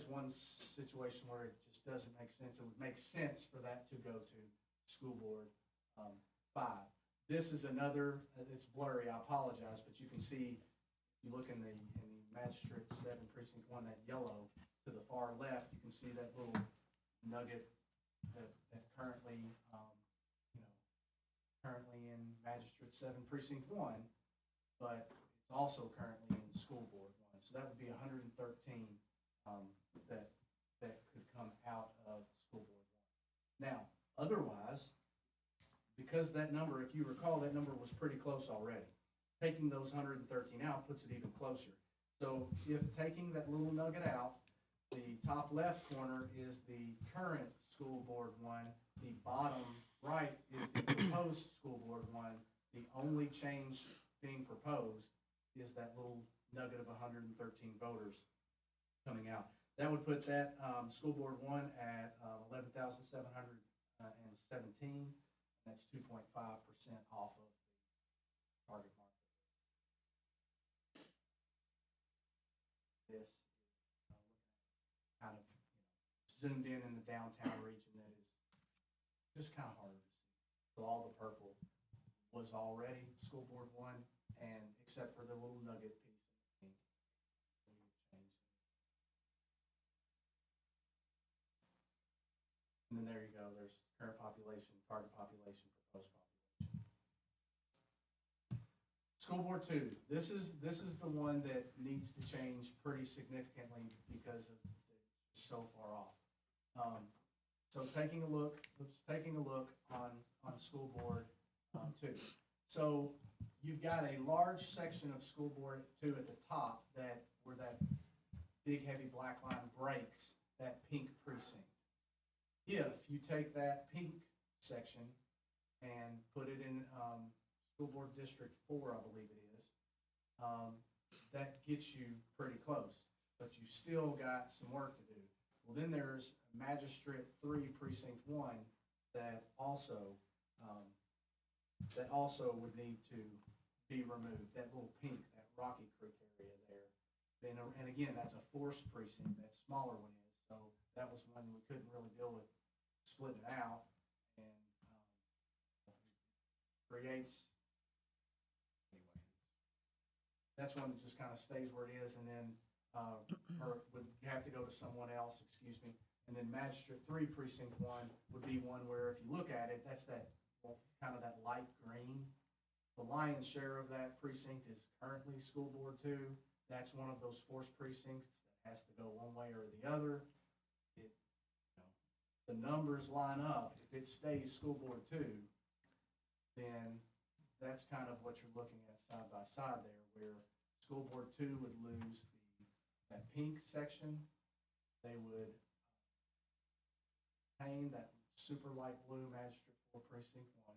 Speaker 2: one situation where it just doesn't make sense. It would make sense for that to go to school board 5. This is another, it's blurry, I apologize, but you can see, if you look in the Magistrate 7 Precinct 1, that yellow, to the far left, you can see that little nugget that currently, currently in Magistrate 7 Precinct 1, but it's also currently in School Board 1. So that would be 113 that could come out of School Board 1. Now, otherwise, because that number, if you recall, that number was pretty close already. Taking those 113 out puts it even closer. So if taking that little nugget out, the top left corner is the current School Board 1, the bottom right is the proposed School Board 1. The only change being proposed is that little nugget of 113 voters coming out. That would put that School Board 1 at 11,717. That's 2.5% off of the target market. This is kind of zoomed in the downtown region that is just kind of harder to see. So all the purple was already School Board 1, and except for the little nugget piece in pink, we changed it. And then there you go. There's current population, target population, proposed population. School Board 2. This is the one that needs to change pretty significantly because of it's so far off. So taking a look on School Board 2. So you've got a large section of School Board 2 at the top where that big heavy black line breaks that pink precinct. If you take that pink section and put it in School Board District 4, I believe it is, that gets you pretty close, but you still got some work to do. Well, then there's Magistrate 3 Precinct 1 that also would need to be removed. That little pink, that Rocky Creek area there. And again, that's a forced precinct. That smaller one is. So that was one we couldn't really deal with splitting it out, and creates. Anyway, that's one that just kind of stays where it is, and then or would have to go to someone else. Excuse me. And then Magistrate 3 Precinct 1 would be one where, if you look at it, that's that kind of that light green. The lion's share of that precinct is currently School Board 2. That's one of those forced precincts that has to go one way or the other. The numbers line up. If it stays School Board 2, then that's kind of what you're looking at side by side there, where School Board 2 would lose that pink section. They would retain that super light blue Magistrate 4 Precinct 1.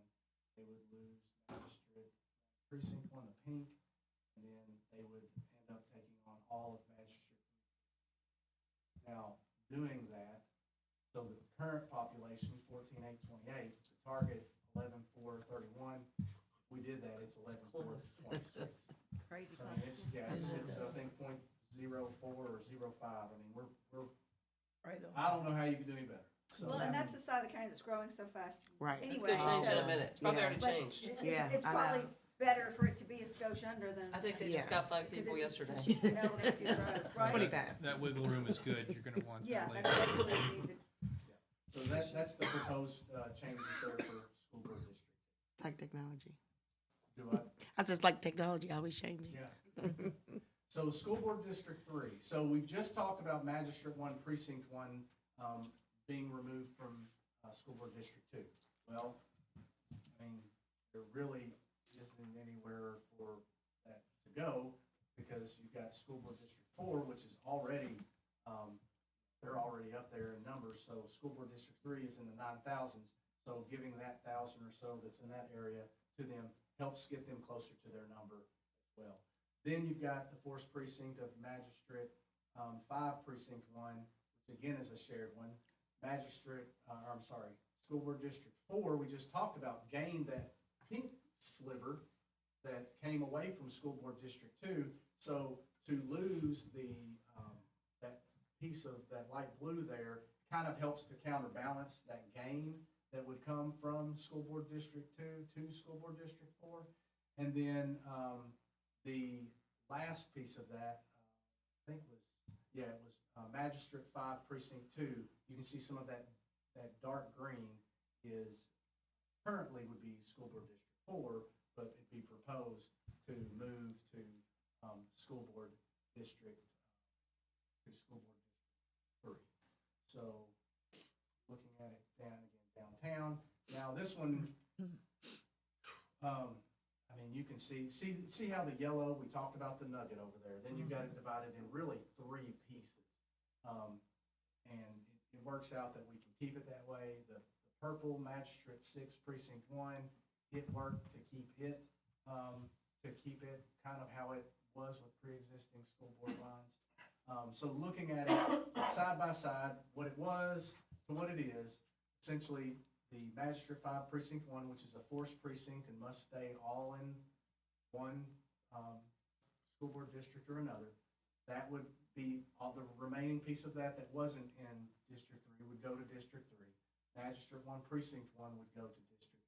Speaker 2: They would lose Magistrate Precinct 1, the pink, and then they would end up taking on all of Magistrate 3. Now, doing that, so the current population, 14,828, the target, 11,431. If we did that, it's 11,426.
Speaker 3: Crazy
Speaker 2: So, I mean, it's, yeah, it's, I think, .04 or 0.5. I mean, we're,
Speaker 5: Right on.
Speaker 2: I don't know how you could do any better. So,
Speaker 3: Well, and that's the side of the county that's growing so fast
Speaker 6: Right.
Speaker 1: It's
Speaker 3: anyway.
Speaker 1: gonna change in
Speaker 3: so-
Speaker 1: a minute. It's probably
Speaker 6: Yeah.
Speaker 1: already
Speaker 3: but
Speaker 1: changed.
Speaker 6: Yeah,
Speaker 3: It's
Speaker 6: I know.
Speaker 3: probably better for it to be a skosh under than.
Speaker 1: I think they
Speaker 6: Yeah.
Speaker 1: just got 5
Speaker 3: because
Speaker 1: people
Speaker 3: it-
Speaker 1: yesterday.
Speaker 3: because you elevates your growth, right?
Speaker 6: 25.
Speaker 10: That wiggle room is good. You're gonna want
Speaker 3: Yeah,
Speaker 10: that later.
Speaker 3: that's what we need to.
Speaker 2: So that's the proposed changes there for school board district.
Speaker 6: It's like technology.
Speaker 2: Do I?
Speaker 6: I said, it's like technology, always changing.
Speaker 2: Yeah. So school board district 3. So we've just talked about magistrate 1, precinct 1 being removed from school board district 2. Well, I mean, there really isn't anywhere for that to go because you've got school board district 4, which is already, they're already up there in numbers. So school board district 3 is in the 9,000s. So giving that 1,000 or so that's in that area to them helps get them closer to their number as well. Then you've got the 4th precinct of magistrate 5, precinct 1, which again is a shared one. Magistrate, school board district 4, we just talked about, gained that pink sliver that came away from school board district 2. So to lose that piece of that light blue there kind of helps to counterbalance that gain that would come from school board district 2 to school board district 4. And then the last piece of that, I think was, it was magistrate 5, precinct 2. You can see some of that dark green is currently would be school board district 4, but it'd be proposed to move to school board district to school board district 3. So looking at it downtown. Now this one, I mean, you can see how the yellow, we talked about the nugget over there. Then you've got it divided in really 3 pieces. And it works out that we can keep it that way. The purple magistrate 6, precinct 1, it worked to keep it kind of how it was with pre-existing school board lines. So looking at it side by side, what it was to what it is, essentially the magistrate 5, precinct 1, which is a forced precinct and must stay all in one school board district or another. That would be all the remaining piece of that wasn't in District 3 would go to District 3. Magistrate 1, precinct 1 would go to District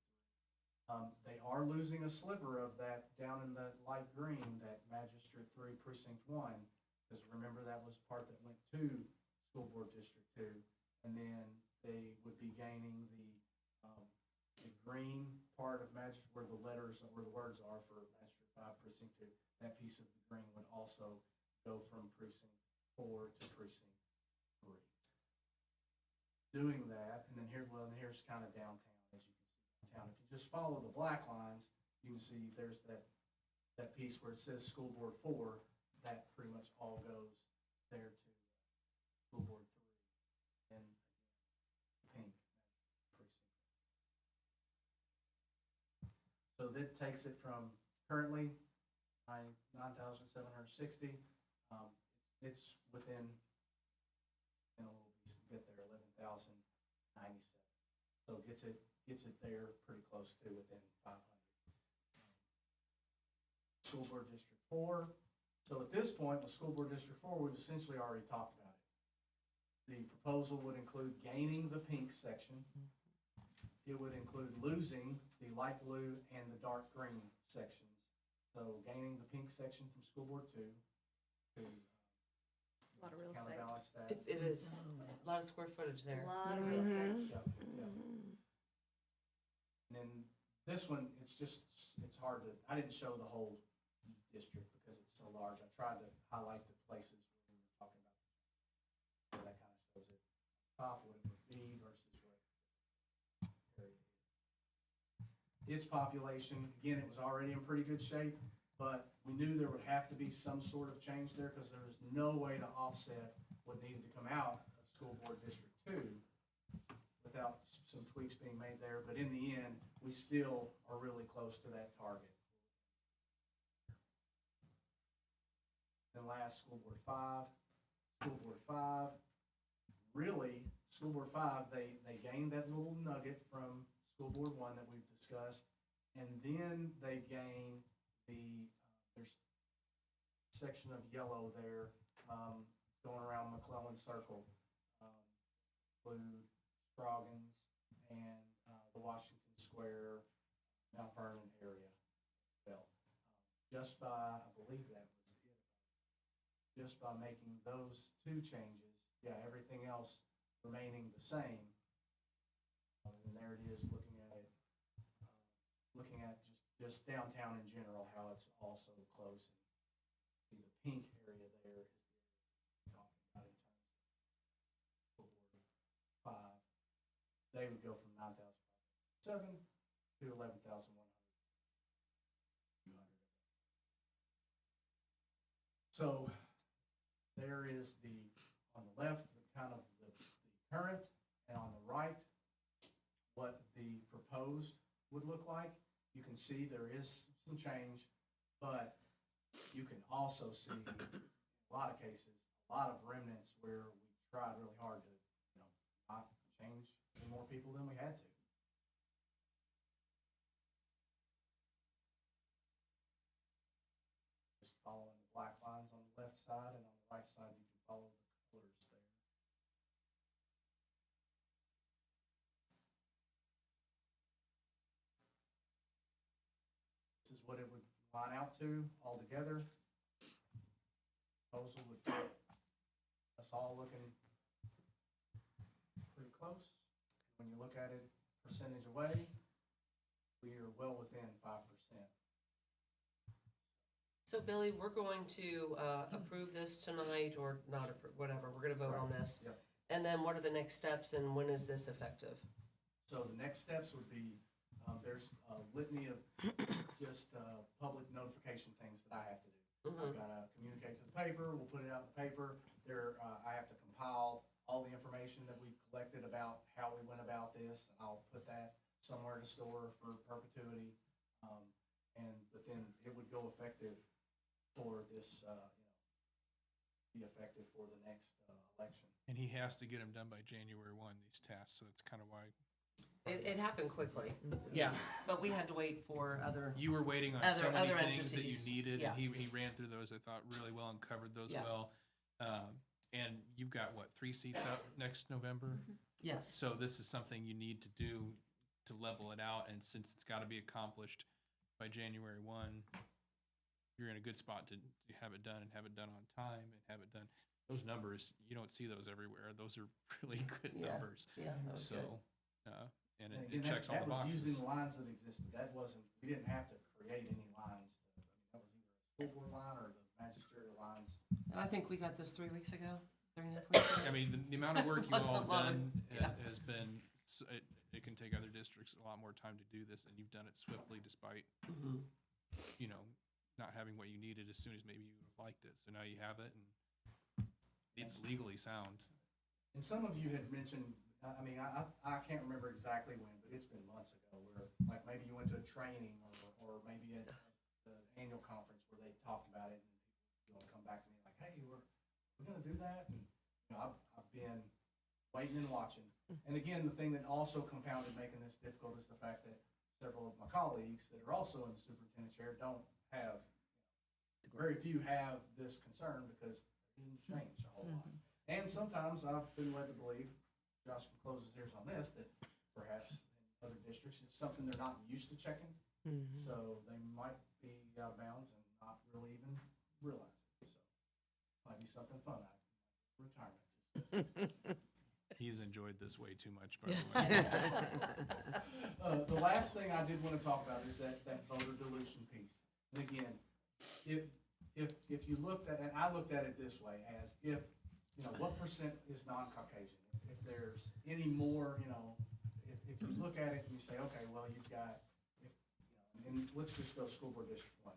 Speaker 2: 3. They are losing a sliver of that down in the light green, that Magistrate 3, precinct 1, because remember that was part that went to school board District 2, and then they would be gaining the green part of magistrate where the words are for Magistrate 5, precinct 2. That piece of the green would also go from precinct 4 to precinct 3. Doing that, and then here's kind of downtown, as you can see downtown. If you just follow the black lines, you can see there's that piece where it says school board 4, that pretty much all goes there to school board 3, and pink precinct. So that takes it from currently 9,760. It's within a little bit there, 11,097. So gets it there pretty close to within 500. School board district 4. So at this point, with school board district 4, we've essentially already talked about it. The proposal would include gaining the pink section. It would include losing the light blue and the dark green sections. So gaining the pink section from school board 2 to
Speaker 3: A lot of real estate.
Speaker 2: counterbalance that.
Speaker 1: It is a lot of square footage there.
Speaker 3: A lot of real estate.
Speaker 2: Yeah, yeah. And then this one, it's hard to, I didn't show the whole district because it's so large. I tried to highlight the places where we were talking about. So that kind of shows it. Top, what it would be versus what area it is. Its population, again, it was already in pretty good shape, but we knew there would have to be some sort of change there because there was no way to offset what needed to come out of school board district 2 without some tweaks being made there. But in the end, we still are really close to that target. Then last, school board 5. School board 5, really, school board 5, they gained that little nugget from school board 1 that we've discussed, and then they gain the, there's section of yellow there, going around McClellan Circle, include Scroggins and the Washington Square, Mount Vernon area. Well, just by, I believe that was it. Just by making those two changes, yeah, everything else remaining the same. And there it is, looking at it, looking at just downtown in general, how it's also close. And see the pink area there is the area we're talking about in terms of School Board 5. They would go from 9,507 to 11,100. So there is on the left, kind of the current, and on the right, what the proposed would look like. You can see there is some change, but you can also see, in a lot of cases, a lot of remnants where we tried really hard to, not change any more people than we had to. Just following the black lines on the left side, and on the right side, you can follow the colors there. This is what it would line out to altogether. Proposal would get us all looking pretty close. When you look at it percentage away, we are well within 5%.
Speaker 1: So Billy, we're going to approve this tonight or not approve, whatever, we're gonna vote on this.
Speaker 2: Yep.
Speaker 1: And then what are the next steps and when is this effective?
Speaker 2: So the next steps would be, there's a litany of just public notification things that I have to do. I've got to communicate to the paper, we'll put it out in the paper. I have to compile all the information that we've collected about how we went about this, and I'll put that somewhere to store for perpetuity. But then it would go effective for this, be effective for the next election.
Speaker 10: And he has to get them done by January 1, these tasks, so that's kind of why.
Speaker 1: It happened quickly, yeah, but we had to wait for other,
Speaker 10: You were waiting on so
Speaker 1: Other
Speaker 10: many things that you
Speaker 1: entities,
Speaker 10: needed,
Speaker 1: yeah.
Speaker 10: and he ran through those, I thought, really well and covered those
Speaker 1: Yeah.
Speaker 10: well. And you've got, what, 3 seats up next November?
Speaker 1: yes.
Speaker 10: So this is something you need to do to level it out, and since it's got to be accomplished by January 1, you're in a good spot to have it done and have it done on time and have it done. Those numbers, you don't see those everywhere. Those are really good
Speaker 1: Yeah.
Speaker 10: numbers.
Speaker 1: Yeah, that was
Speaker 10: So,
Speaker 1: good.
Speaker 10: and
Speaker 2: And
Speaker 10: it
Speaker 2: again,
Speaker 10: checks all the
Speaker 2: That was
Speaker 10: boxes.
Speaker 2: using the lines that existed. That wasn't, we didn't have to create any lines. That was either a school board line or the magisterial lines.
Speaker 1: And I think we got this 3 weeks ago, 3.5 weeks ago.
Speaker 10: I mean, the amount of work you
Speaker 1: Wasn't
Speaker 10: all
Speaker 1: a lot of-
Speaker 10: done
Speaker 1: yeah.
Speaker 10: has been, it can take other districts a lot more time to do this, and you've done it swiftly despite,
Speaker 1: Mhm.
Speaker 10: not having what you needed as soon as maybe you would have liked it. So now you have it, and it's legally sound.
Speaker 2: And some of you had mentioned, I can't remember exactly when, but it's been months ago, where, like, maybe you went to a training or maybe at the annual conference where they talked about it, and people come back to me like, hey, we're gonna do that, and, I've been waiting and watching. And again, the thing that also compounded making this difficult is the fact that several of my colleagues that are also in the superintendent chair don't have, very few have this concern because it didn't change a whole lot. And sometimes I've been led to believe, Josh can close his ears on this, that perhaps in other districts, it's something they're not used to checking. So they might be out of bounds and not really even realize it. So might be something fun out of retirement.
Speaker 10: He's enjoyed this way too much, by the way.
Speaker 2: The last thing I did want to talk about is that voter dilution piece. And again, if you looked at, and I looked at it this way, as if, what percent is non-Caucasian? If there's any more, if you look at it and you say, okay, well, you've got, and let's just go school board district 1.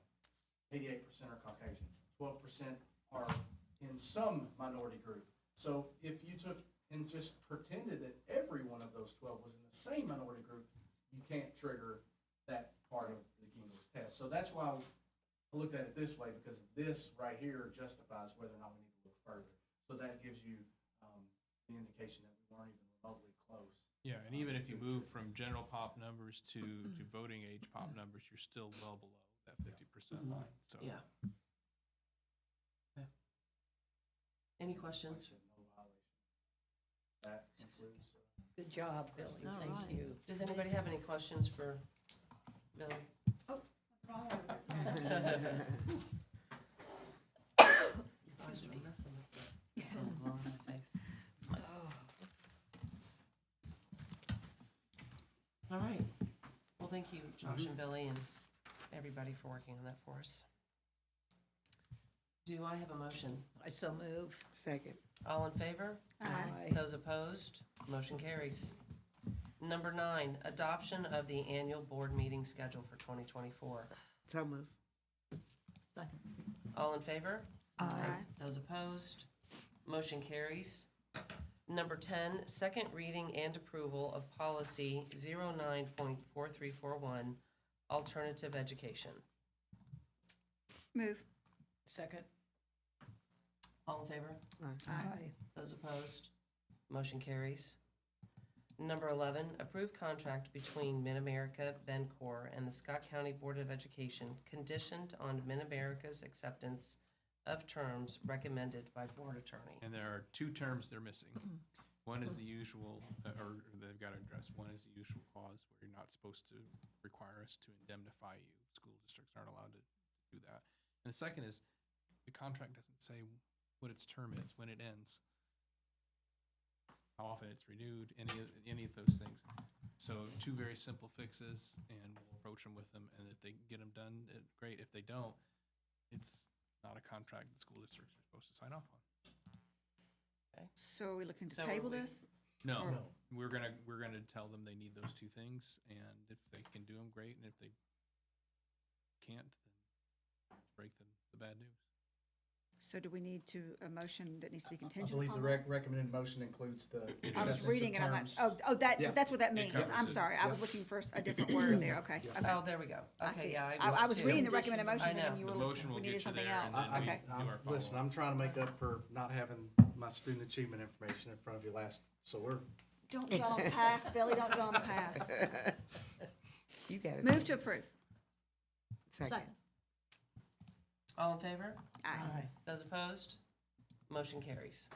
Speaker 2: 88% are Caucasian, 12% are in some minority group. So if you took and just pretended that every one of those 12 was in the same minority group, you can't trigger that part of the Gingell's test. So that's why I looked at it this way, because this right here justifies whether or not we need to look further. So that gives you the indication that we weren't even remotely close.
Speaker 10: Yeah, and even if you move from general pop numbers to voting age pop numbers, you're still well below that 50% line. So
Speaker 1: Yeah. Any questions?
Speaker 2: That concludes.
Speaker 5: Good job, Billy,
Speaker 6: All
Speaker 5: thank
Speaker 6: right.
Speaker 5: you.
Speaker 1: Does anybody have any questions for Billy?
Speaker 4: What's wrong with it?
Speaker 1: All right. Well, thank you, Josh and Billy, and everybody for working on that for us. Do I have a motion?
Speaker 5: I so move.
Speaker 6: Second.
Speaker 1: All in favor?
Speaker 5: Aye.
Speaker 1: Those opposed? Motion carries. Number 9, adoption of the annual board meeting schedule for 2024.
Speaker 6: So move.
Speaker 5: Second.
Speaker 1: All in favor?
Speaker 5: Aye.
Speaker 1: Those opposed? Motion carries. Number 10, second reading and approval of policy 09.4341, alternative education.
Speaker 3: Move.
Speaker 5: Second.
Speaker 1: All in favor?
Speaker 5: Aye.
Speaker 1: Those opposed? Motion carries. Number 11, approved contract between Mid-America Bencor and the Scott County Board of Education conditioned on Mid-America's acceptance of terms recommended by board attorney.
Speaker 10: And there are 2 terms they're missing. One is the usual, or they've got to address, one is the usual clause where you're not supposed to require us to indemnify you. School districts aren't allowed to do that. And the second is, the contract doesn't say what its term is, when it ends, how often it's renewed, any of those things. So 2 very simple fixes, and we'll approach them with them, and if they get them done, great. If they don't, it's not a contract the school districts are supposed to sign off on.
Speaker 3: So are we looking to
Speaker 1: So are
Speaker 3: table
Speaker 1: we-
Speaker 3: this?
Speaker 10: No,
Speaker 3: Or-
Speaker 10: we're gonna tell them they need those 2 things, and if they can do them, great, and if they can't, then break the bad news.
Speaker 3: So do we need a motion that needs to be
Speaker 2: I
Speaker 3: contingent
Speaker 2: believe the
Speaker 3: upon that?
Speaker 2: recommended motion includes the
Speaker 3: I
Speaker 2: acceptance
Speaker 3: was
Speaker 2: of
Speaker 3: reading it, I'm not,
Speaker 2: terms. Yeah.
Speaker 3: that's what that
Speaker 10: It
Speaker 3: means.
Speaker 10: covers
Speaker 3: I'm
Speaker 10: it.
Speaker 3: sorry, I was
Speaker 2: Yeah.
Speaker 3: looking for a different word there, okay.
Speaker 2: Yeah.
Speaker 3: Okay.
Speaker 1: Oh, there we go.
Speaker 3: I
Speaker 1: Okay,
Speaker 3: see.
Speaker 1: yeah,
Speaker 3: I was
Speaker 1: too.
Speaker 3: reading the recommended motion,
Speaker 1: I
Speaker 3: thinking
Speaker 1: know.
Speaker 3: you
Speaker 10: The
Speaker 3: were,
Speaker 10: motion will
Speaker 3: we
Speaker 10: get
Speaker 3: needed
Speaker 10: you
Speaker 3: something
Speaker 10: there, and
Speaker 3: else.
Speaker 10: then we
Speaker 3: Okay.
Speaker 10: do our
Speaker 2: Listen,
Speaker 10: follow-up.
Speaker 2: I'm trying to make up for not having my student achievement information in front of you so we're,
Speaker 3: Don't dwell on the past, Billy, don't dwell on the past.
Speaker 6: You got it.
Speaker 3: Move to approve.
Speaker 6: Second.
Speaker 1: All in favor?
Speaker 3: Aye.
Speaker 1: Those opposed? Motion carries.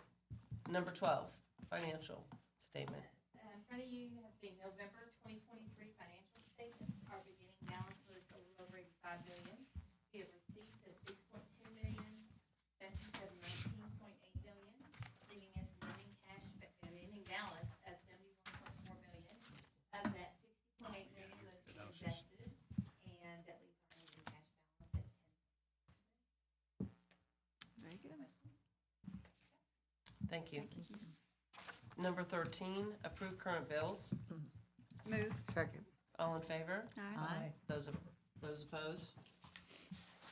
Speaker 1: Number 12, financial statement.
Speaker 9: In front of you, you have the November 2023 financial statements. Our beginning balance was a little over 85 million. We have receipts of 6.2 million, expenses of 19.8 million, leaving us an ending balance of 71.4 million. Of that, 60.8 million was invested, and that leaves our ending cash balance at 10.
Speaker 3: Very good.
Speaker 1: Thank you. Number 13, approve current bills.
Speaker 3: Move.
Speaker 6: Second.
Speaker 1: All in favor?
Speaker 3: Aye.
Speaker 1: Those opposed?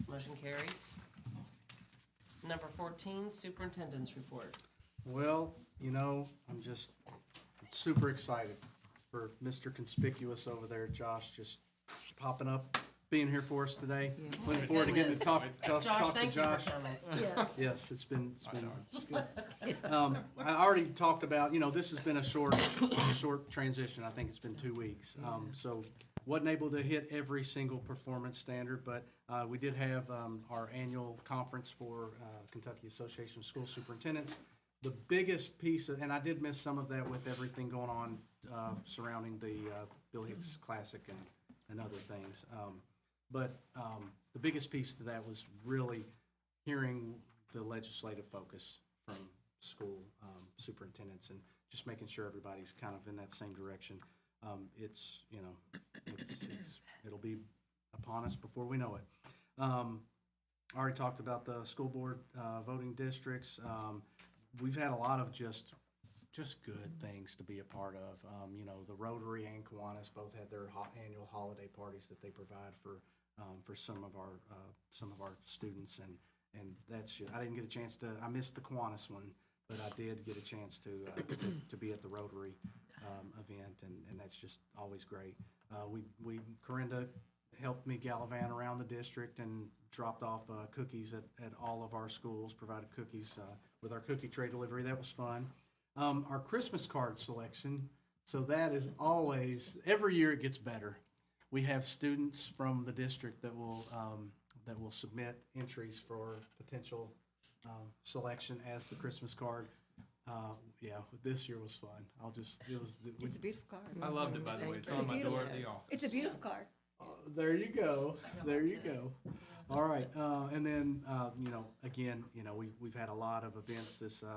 Speaker 1: Motion carries. Number 14, superintendent's report.
Speaker 2: well, I'm just super excited for Mr. Conspicuous over there, Josh, just popping up, being here for us today. Looking forward to getting to talk
Speaker 1: Josh,
Speaker 2: to
Speaker 1: thank you for
Speaker 2: Josh.
Speaker 1: coming.
Speaker 5: Yes.
Speaker 2: Yes, it's good. I already talked about, this has been a short transition. I think it's been 2 weeks. So wasn't able to hit every single performance standard, but we did have our annual conference for Kentucky Association of School Superintendents. The biggest piece, and I did miss some of that with everything going on surrounding the Bill Hicks Classic and other things. But the biggest piece to that was really hearing the legislative focus from school superintendents and just making sure everybody's kind of in that same direction. It'll be upon us before we know it. I already talked about the school board voting districts. We've had a lot of just good things to be a part of. The Rotary and Kiwanis both had their annual holiday parties that they provide for some of our students, and that's I didn't get a chance to. I missed the Kiwanis one, but I did get a chance to be at the Rotary event, and that's just always great. Corinda helped me gallivant around the district and dropped off cookies at all of our schools, provided cookies with our cookie tray delivery. That was fun. Our Christmas card selection, so that is always, every year it gets better. We have students from the district that will submit entries for potential selection as the Christmas card. Yeah, this year was fun.
Speaker 3: It's a beautiful card.
Speaker 10: I loved it, by the way. It's
Speaker 3: It's
Speaker 10: on
Speaker 3: a
Speaker 10: my door at the
Speaker 3: beautiful-
Speaker 10: office.
Speaker 3: It's a beautiful card.
Speaker 2: There you go. There you go. All right, and then, again, we've had a lot of events this, in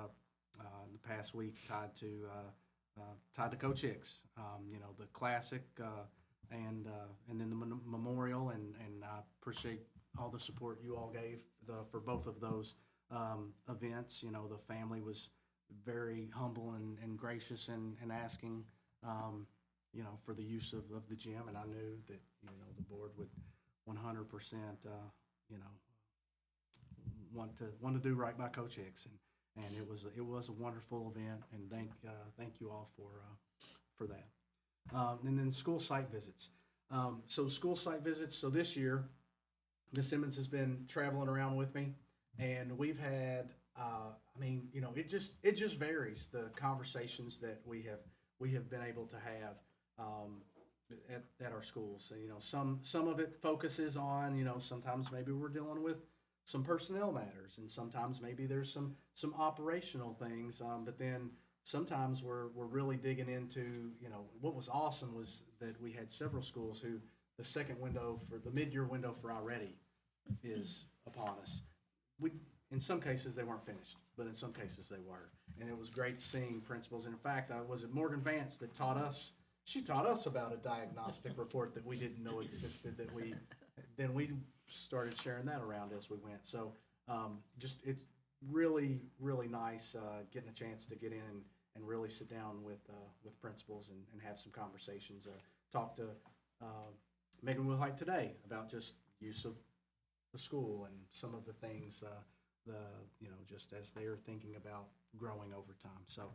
Speaker 2: the past week tied to Coach Hicks. The classic, and then the memorial, and I appreciate all the support you all gave for both of those, events. The family was very humble and gracious and asking, for the use of the gym, and I knew that, the board would 100%, want to do right by Coach Hicks, and it was a wonderful event, and thank you all for that. And then school site visits. So school site visits. So this year, Ms. Simmons has been traveling around with me, and we've had. It just varies, the conversations that we have been able to have at our schools. So, some of it focuses on, sometimes maybe we're dealing with some personnel matters, and sometimes maybe there's some operational things. But then sometimes we're really digging into, what was awesome was that we had several schools who the mid-year window for iReady is upon us. In some cases, they weren't finished, but in some cases they were. And it was great seeing principals. And in fact, was it Morgan Vance that taught us? She taught us about a diagnostic report that we didn't know existed, then we started sharing that around as we went. So it's really, really nice getting a chance to get in and really sit down with principals and have some conversations. Talk to Megan Wilhite today about just use of the school and some of the things just as they are thinking about growing over time. So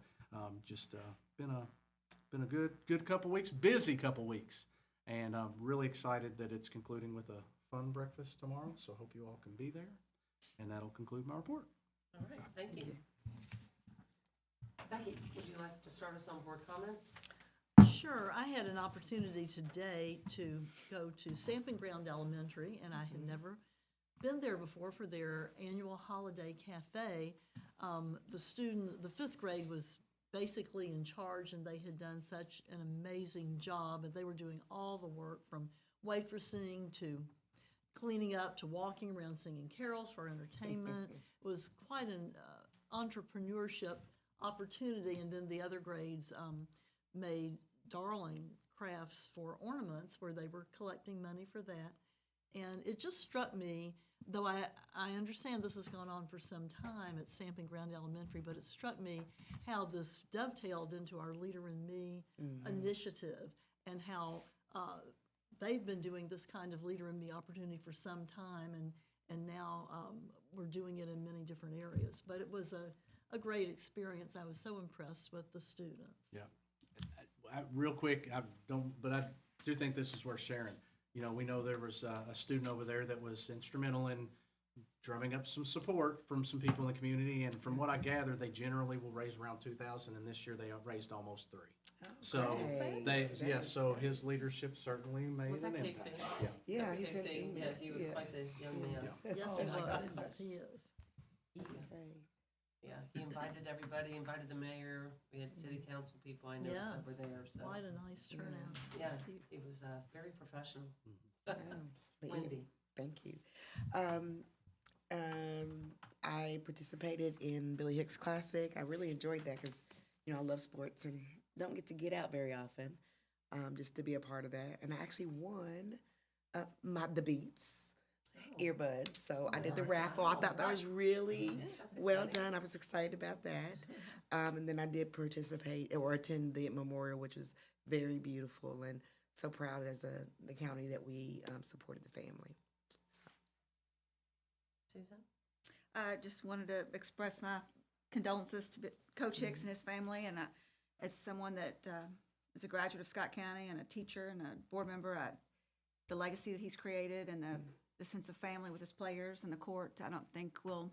Speaker 2: been a good couple weeks, busy couple weeks, and I'm really excited that it's concluding with a fun breakfast tomorrow. So hope you all can be there, and that'll conclude my report.
Speaker 1: All right, thank you. Becky, would you like to start us on board comments?
Speaker 11: Sure. I had an opportunity today to go to Samping Ground Elementary, and I had never been there before for their annual holiday cafe. The fifth grade was basically in charge, and they had done such an amazing job, and they were doing all the work from waitressing to cleaning up to walking around singing carols for entertainment. It was quite an entrepreneurship opportunity, and then the other grades made darling crafts for ornaments where they were collecting money for that. And it just struck me, though I understand this has gone on for some time at Samping Ground Elementary, but it struck me how this dovetailed into our Leader in Me initiative, and how they've been doing this kind of Leader in Me opportunity for some time, and now we're doing it in many different areas. But it was a great experience. I was so impressed with the students.
Speaker 2: Yeah. Real quick, I do think this is worth sharing. We know there was a student over there that was instrumental in drumming up some support from some people in the community, and from what I gather, they generally will raise around $2,000, and this year they raised almost $3,000. So so his leadership certainly made
Speaker 1: Was
Speaker 2: an
Speaker 1: that
Speaker 2: impact.
Speaker 1: Casey?
Speaker 2: Yeah.
Speaker 6: Yeah,
Speaker 1: That
Speaker 6: he
Speaker 1: was
Speaker 6: sent
Speaker 1: Casey.
Speaker 6: emails.
Speaker 1: Yes, he was
Speaker 6: Yeah.
Speaker 1: quite the young man.
Speaker 11: Yes,
Speaker 1: Oh,
Speaker 11: it
Speaker 1: my
Speaker 11: was.
Speaker 1: goodness.
Speaker 11: He is.
Speaker 6: That's great.
Speaker 1: Yeah, he invited everybody, invited the mayor, we had city council people I noticed
Speaker 11: Yeah.
Speaker 1: that were there, so.
Speaker 11: Quite a nice turnout.
Speaker 1: Yeah, he was very professional.
Speaker 6: But yeah,
Speaker 1: Wendy.
Speaker 6: thank you. I participated in Billy Hicks Classic. I really enjoyed that because, I love sports and don't get to get out very often, just to be a part of that. And I actually won the Beats earbuds. So I did the raffle. I thought that was really well done. I was excited about that. And then I did participate or attend the memorial, which was very beautiful, and so proud as the county that we supported the family. So.
Speaker 1: Susan?
Speaker 3: I just wanted to express my condolences to Coach Hicks and his family, and as someone that is a graduate of Scott County and a teacher and a board member, the legacy that he's created and the sense of family with his players and the court, I don't think we'll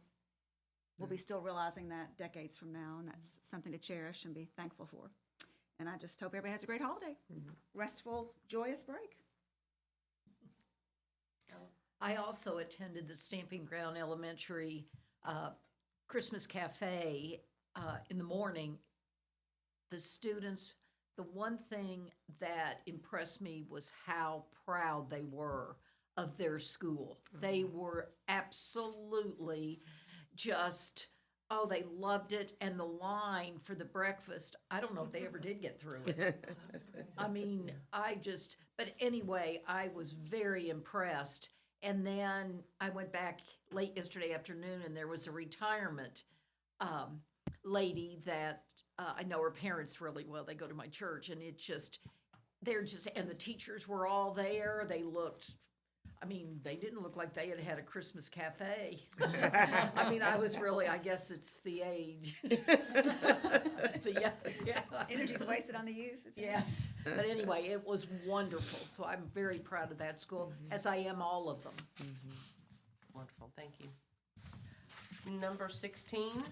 Speaker 3: be still realizing that decades from now, and that's something to cherish and be thankful for. And I just hope everybody has a great holiday, restful, joyous break.
Speaker 5: I also attended the Stamping Ground Elementary Christmas Cafe in the morning, the students, the one thing that impressed me was how proud they were of their school. They were absolutely just, oh, they loved it. And the line for the breakfast, I don't know if they ever did get through it. I mean, but anyway, I was very impressed. And then I went back late yesterday afternoon and there was a retirement lady that I know her parents really well. They go to my church and and the teachers were all there. They looked, I mean, they didn't look like they had had a Christmas cafe. I mean, I guess it's the age. Yeah.
Speaker 3: Energy's wasted on the youth. Is it?
Speaker 5: Yes, but anyway, it was wonderful, so I'm very proud of that school, as I am all of them.
Speaker 1: Wonderful, thank you. Number 16,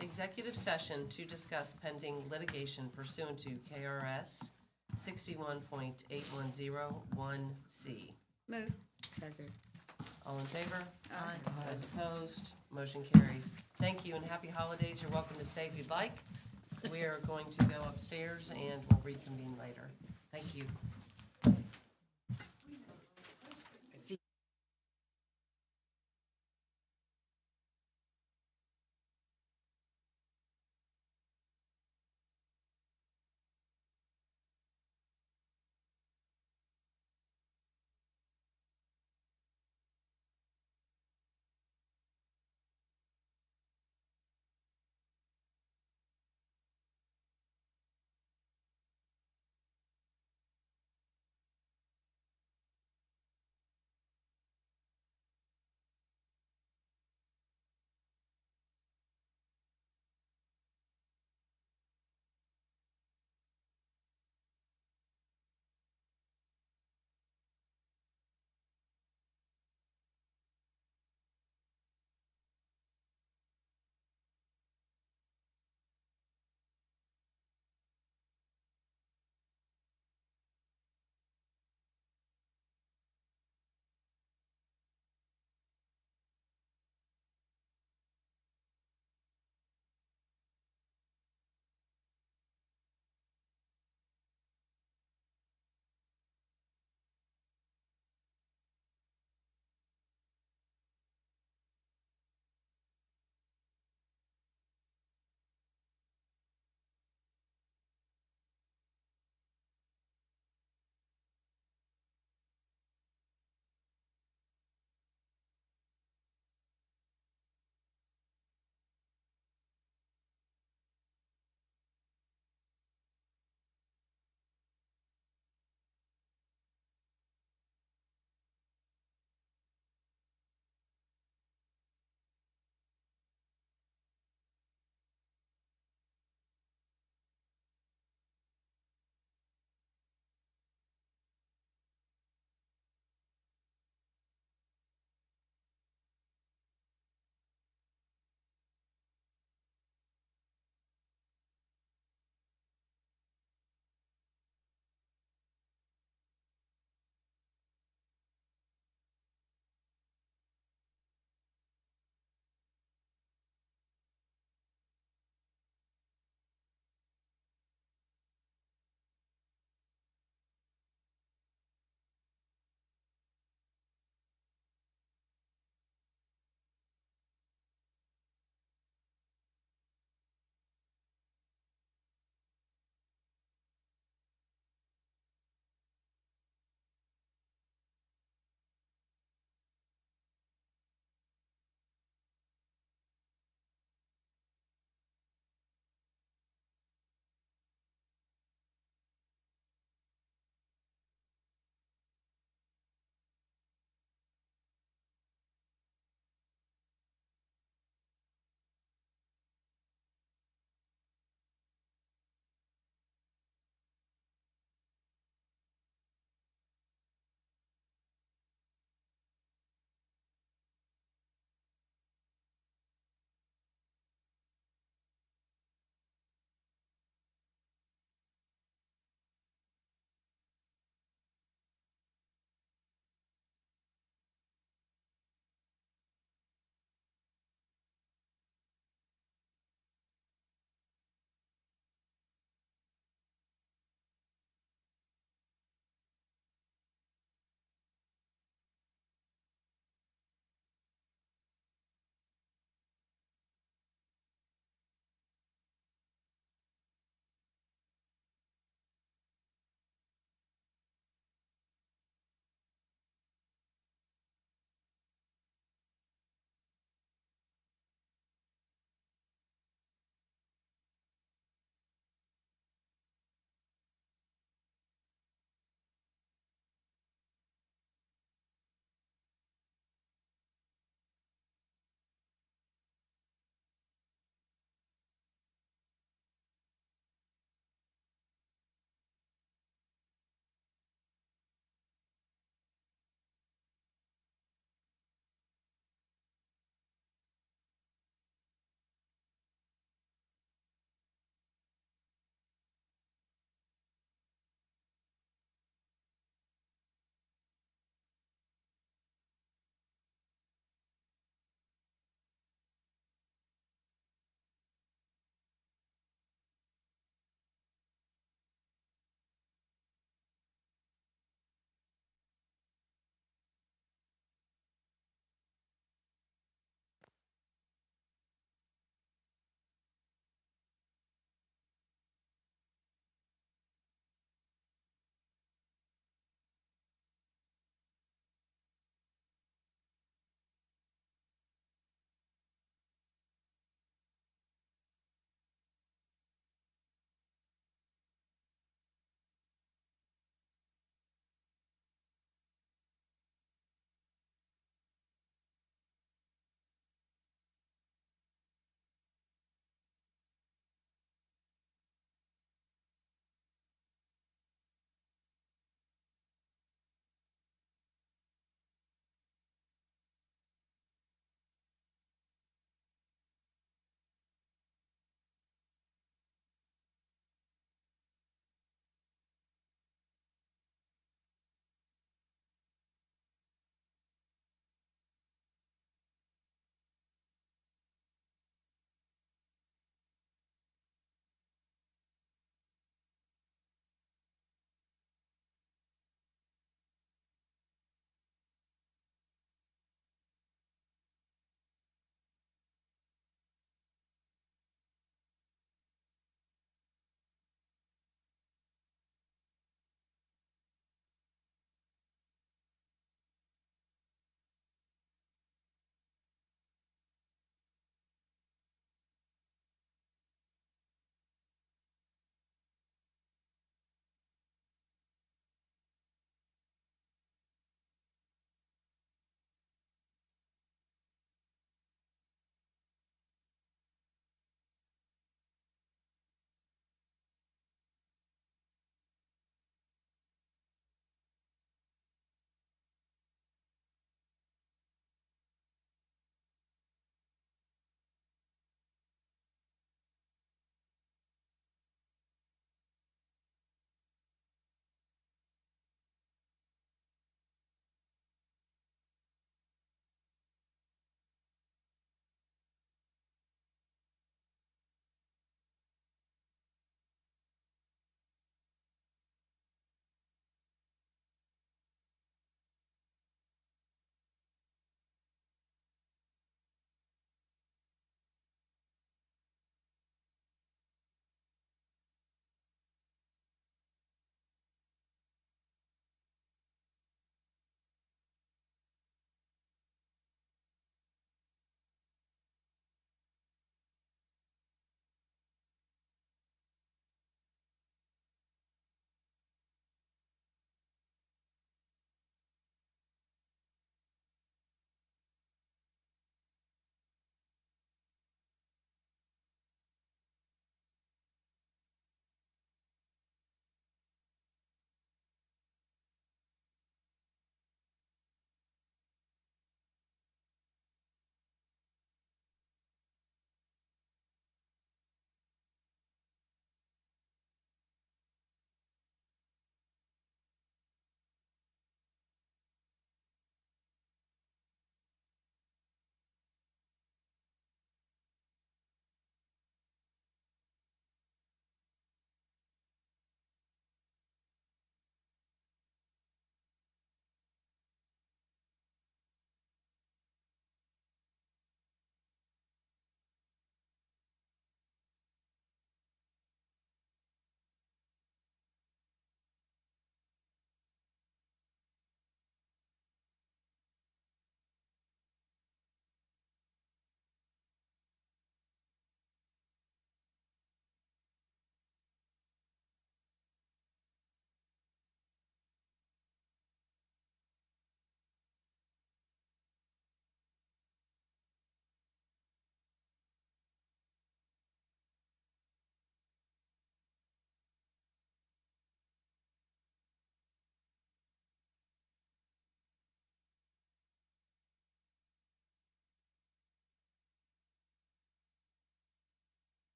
Speaker 1: executive session to discuss pending litigation pursuant to KRS 61.8101C.
Speaker 3: Move.
Speaker 6: Second.
Speaker 1: All in favor?
Speaker 3: Aye.
Speaker 1: Those opposed? Motion carries. Thank you and happy holidays. You're welcome to stay if you'd like. We are going to go upstairs and we'll reconvene later. Thank you.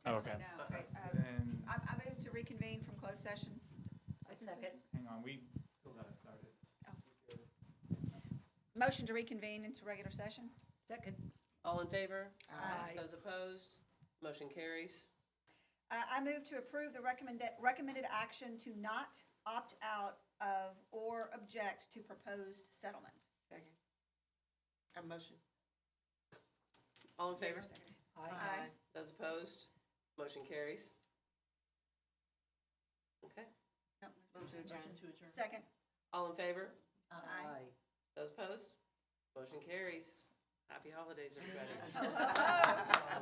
Speaker 12: Oh, okay.
Speaker 3: No, okay,
Speaker 12: Then,
Speaker 3: I move to reconvene from closed session.
Speaker 5: I second.
Speaker 12: hang on, we still haven't started.
Speaker 3: Motion to reconvene into regular session?
Speaker 5: Second.
Speaker 1: All in favor?
Speaker 3: Aye.
Speaker 1: Those opposed? Motion carries.
Speaker 13: I move to approve the recommended action to not opt out of or object to proposed settlement.
Speaker 6: Second. A motion.
Speaker 1: All in favor?
Speaker 3: Aye.
Speaker 1: Those opposed? Motion carries. Okay.
Speaker 6: Move to adjourn.
Speaker 13: Second.
Speaker 1: All in favor?
Speaker 13: Aye.
Speaker 1: Those opposed? Motion carries. Happy holidays, everybody.
Speaker 3: Oh.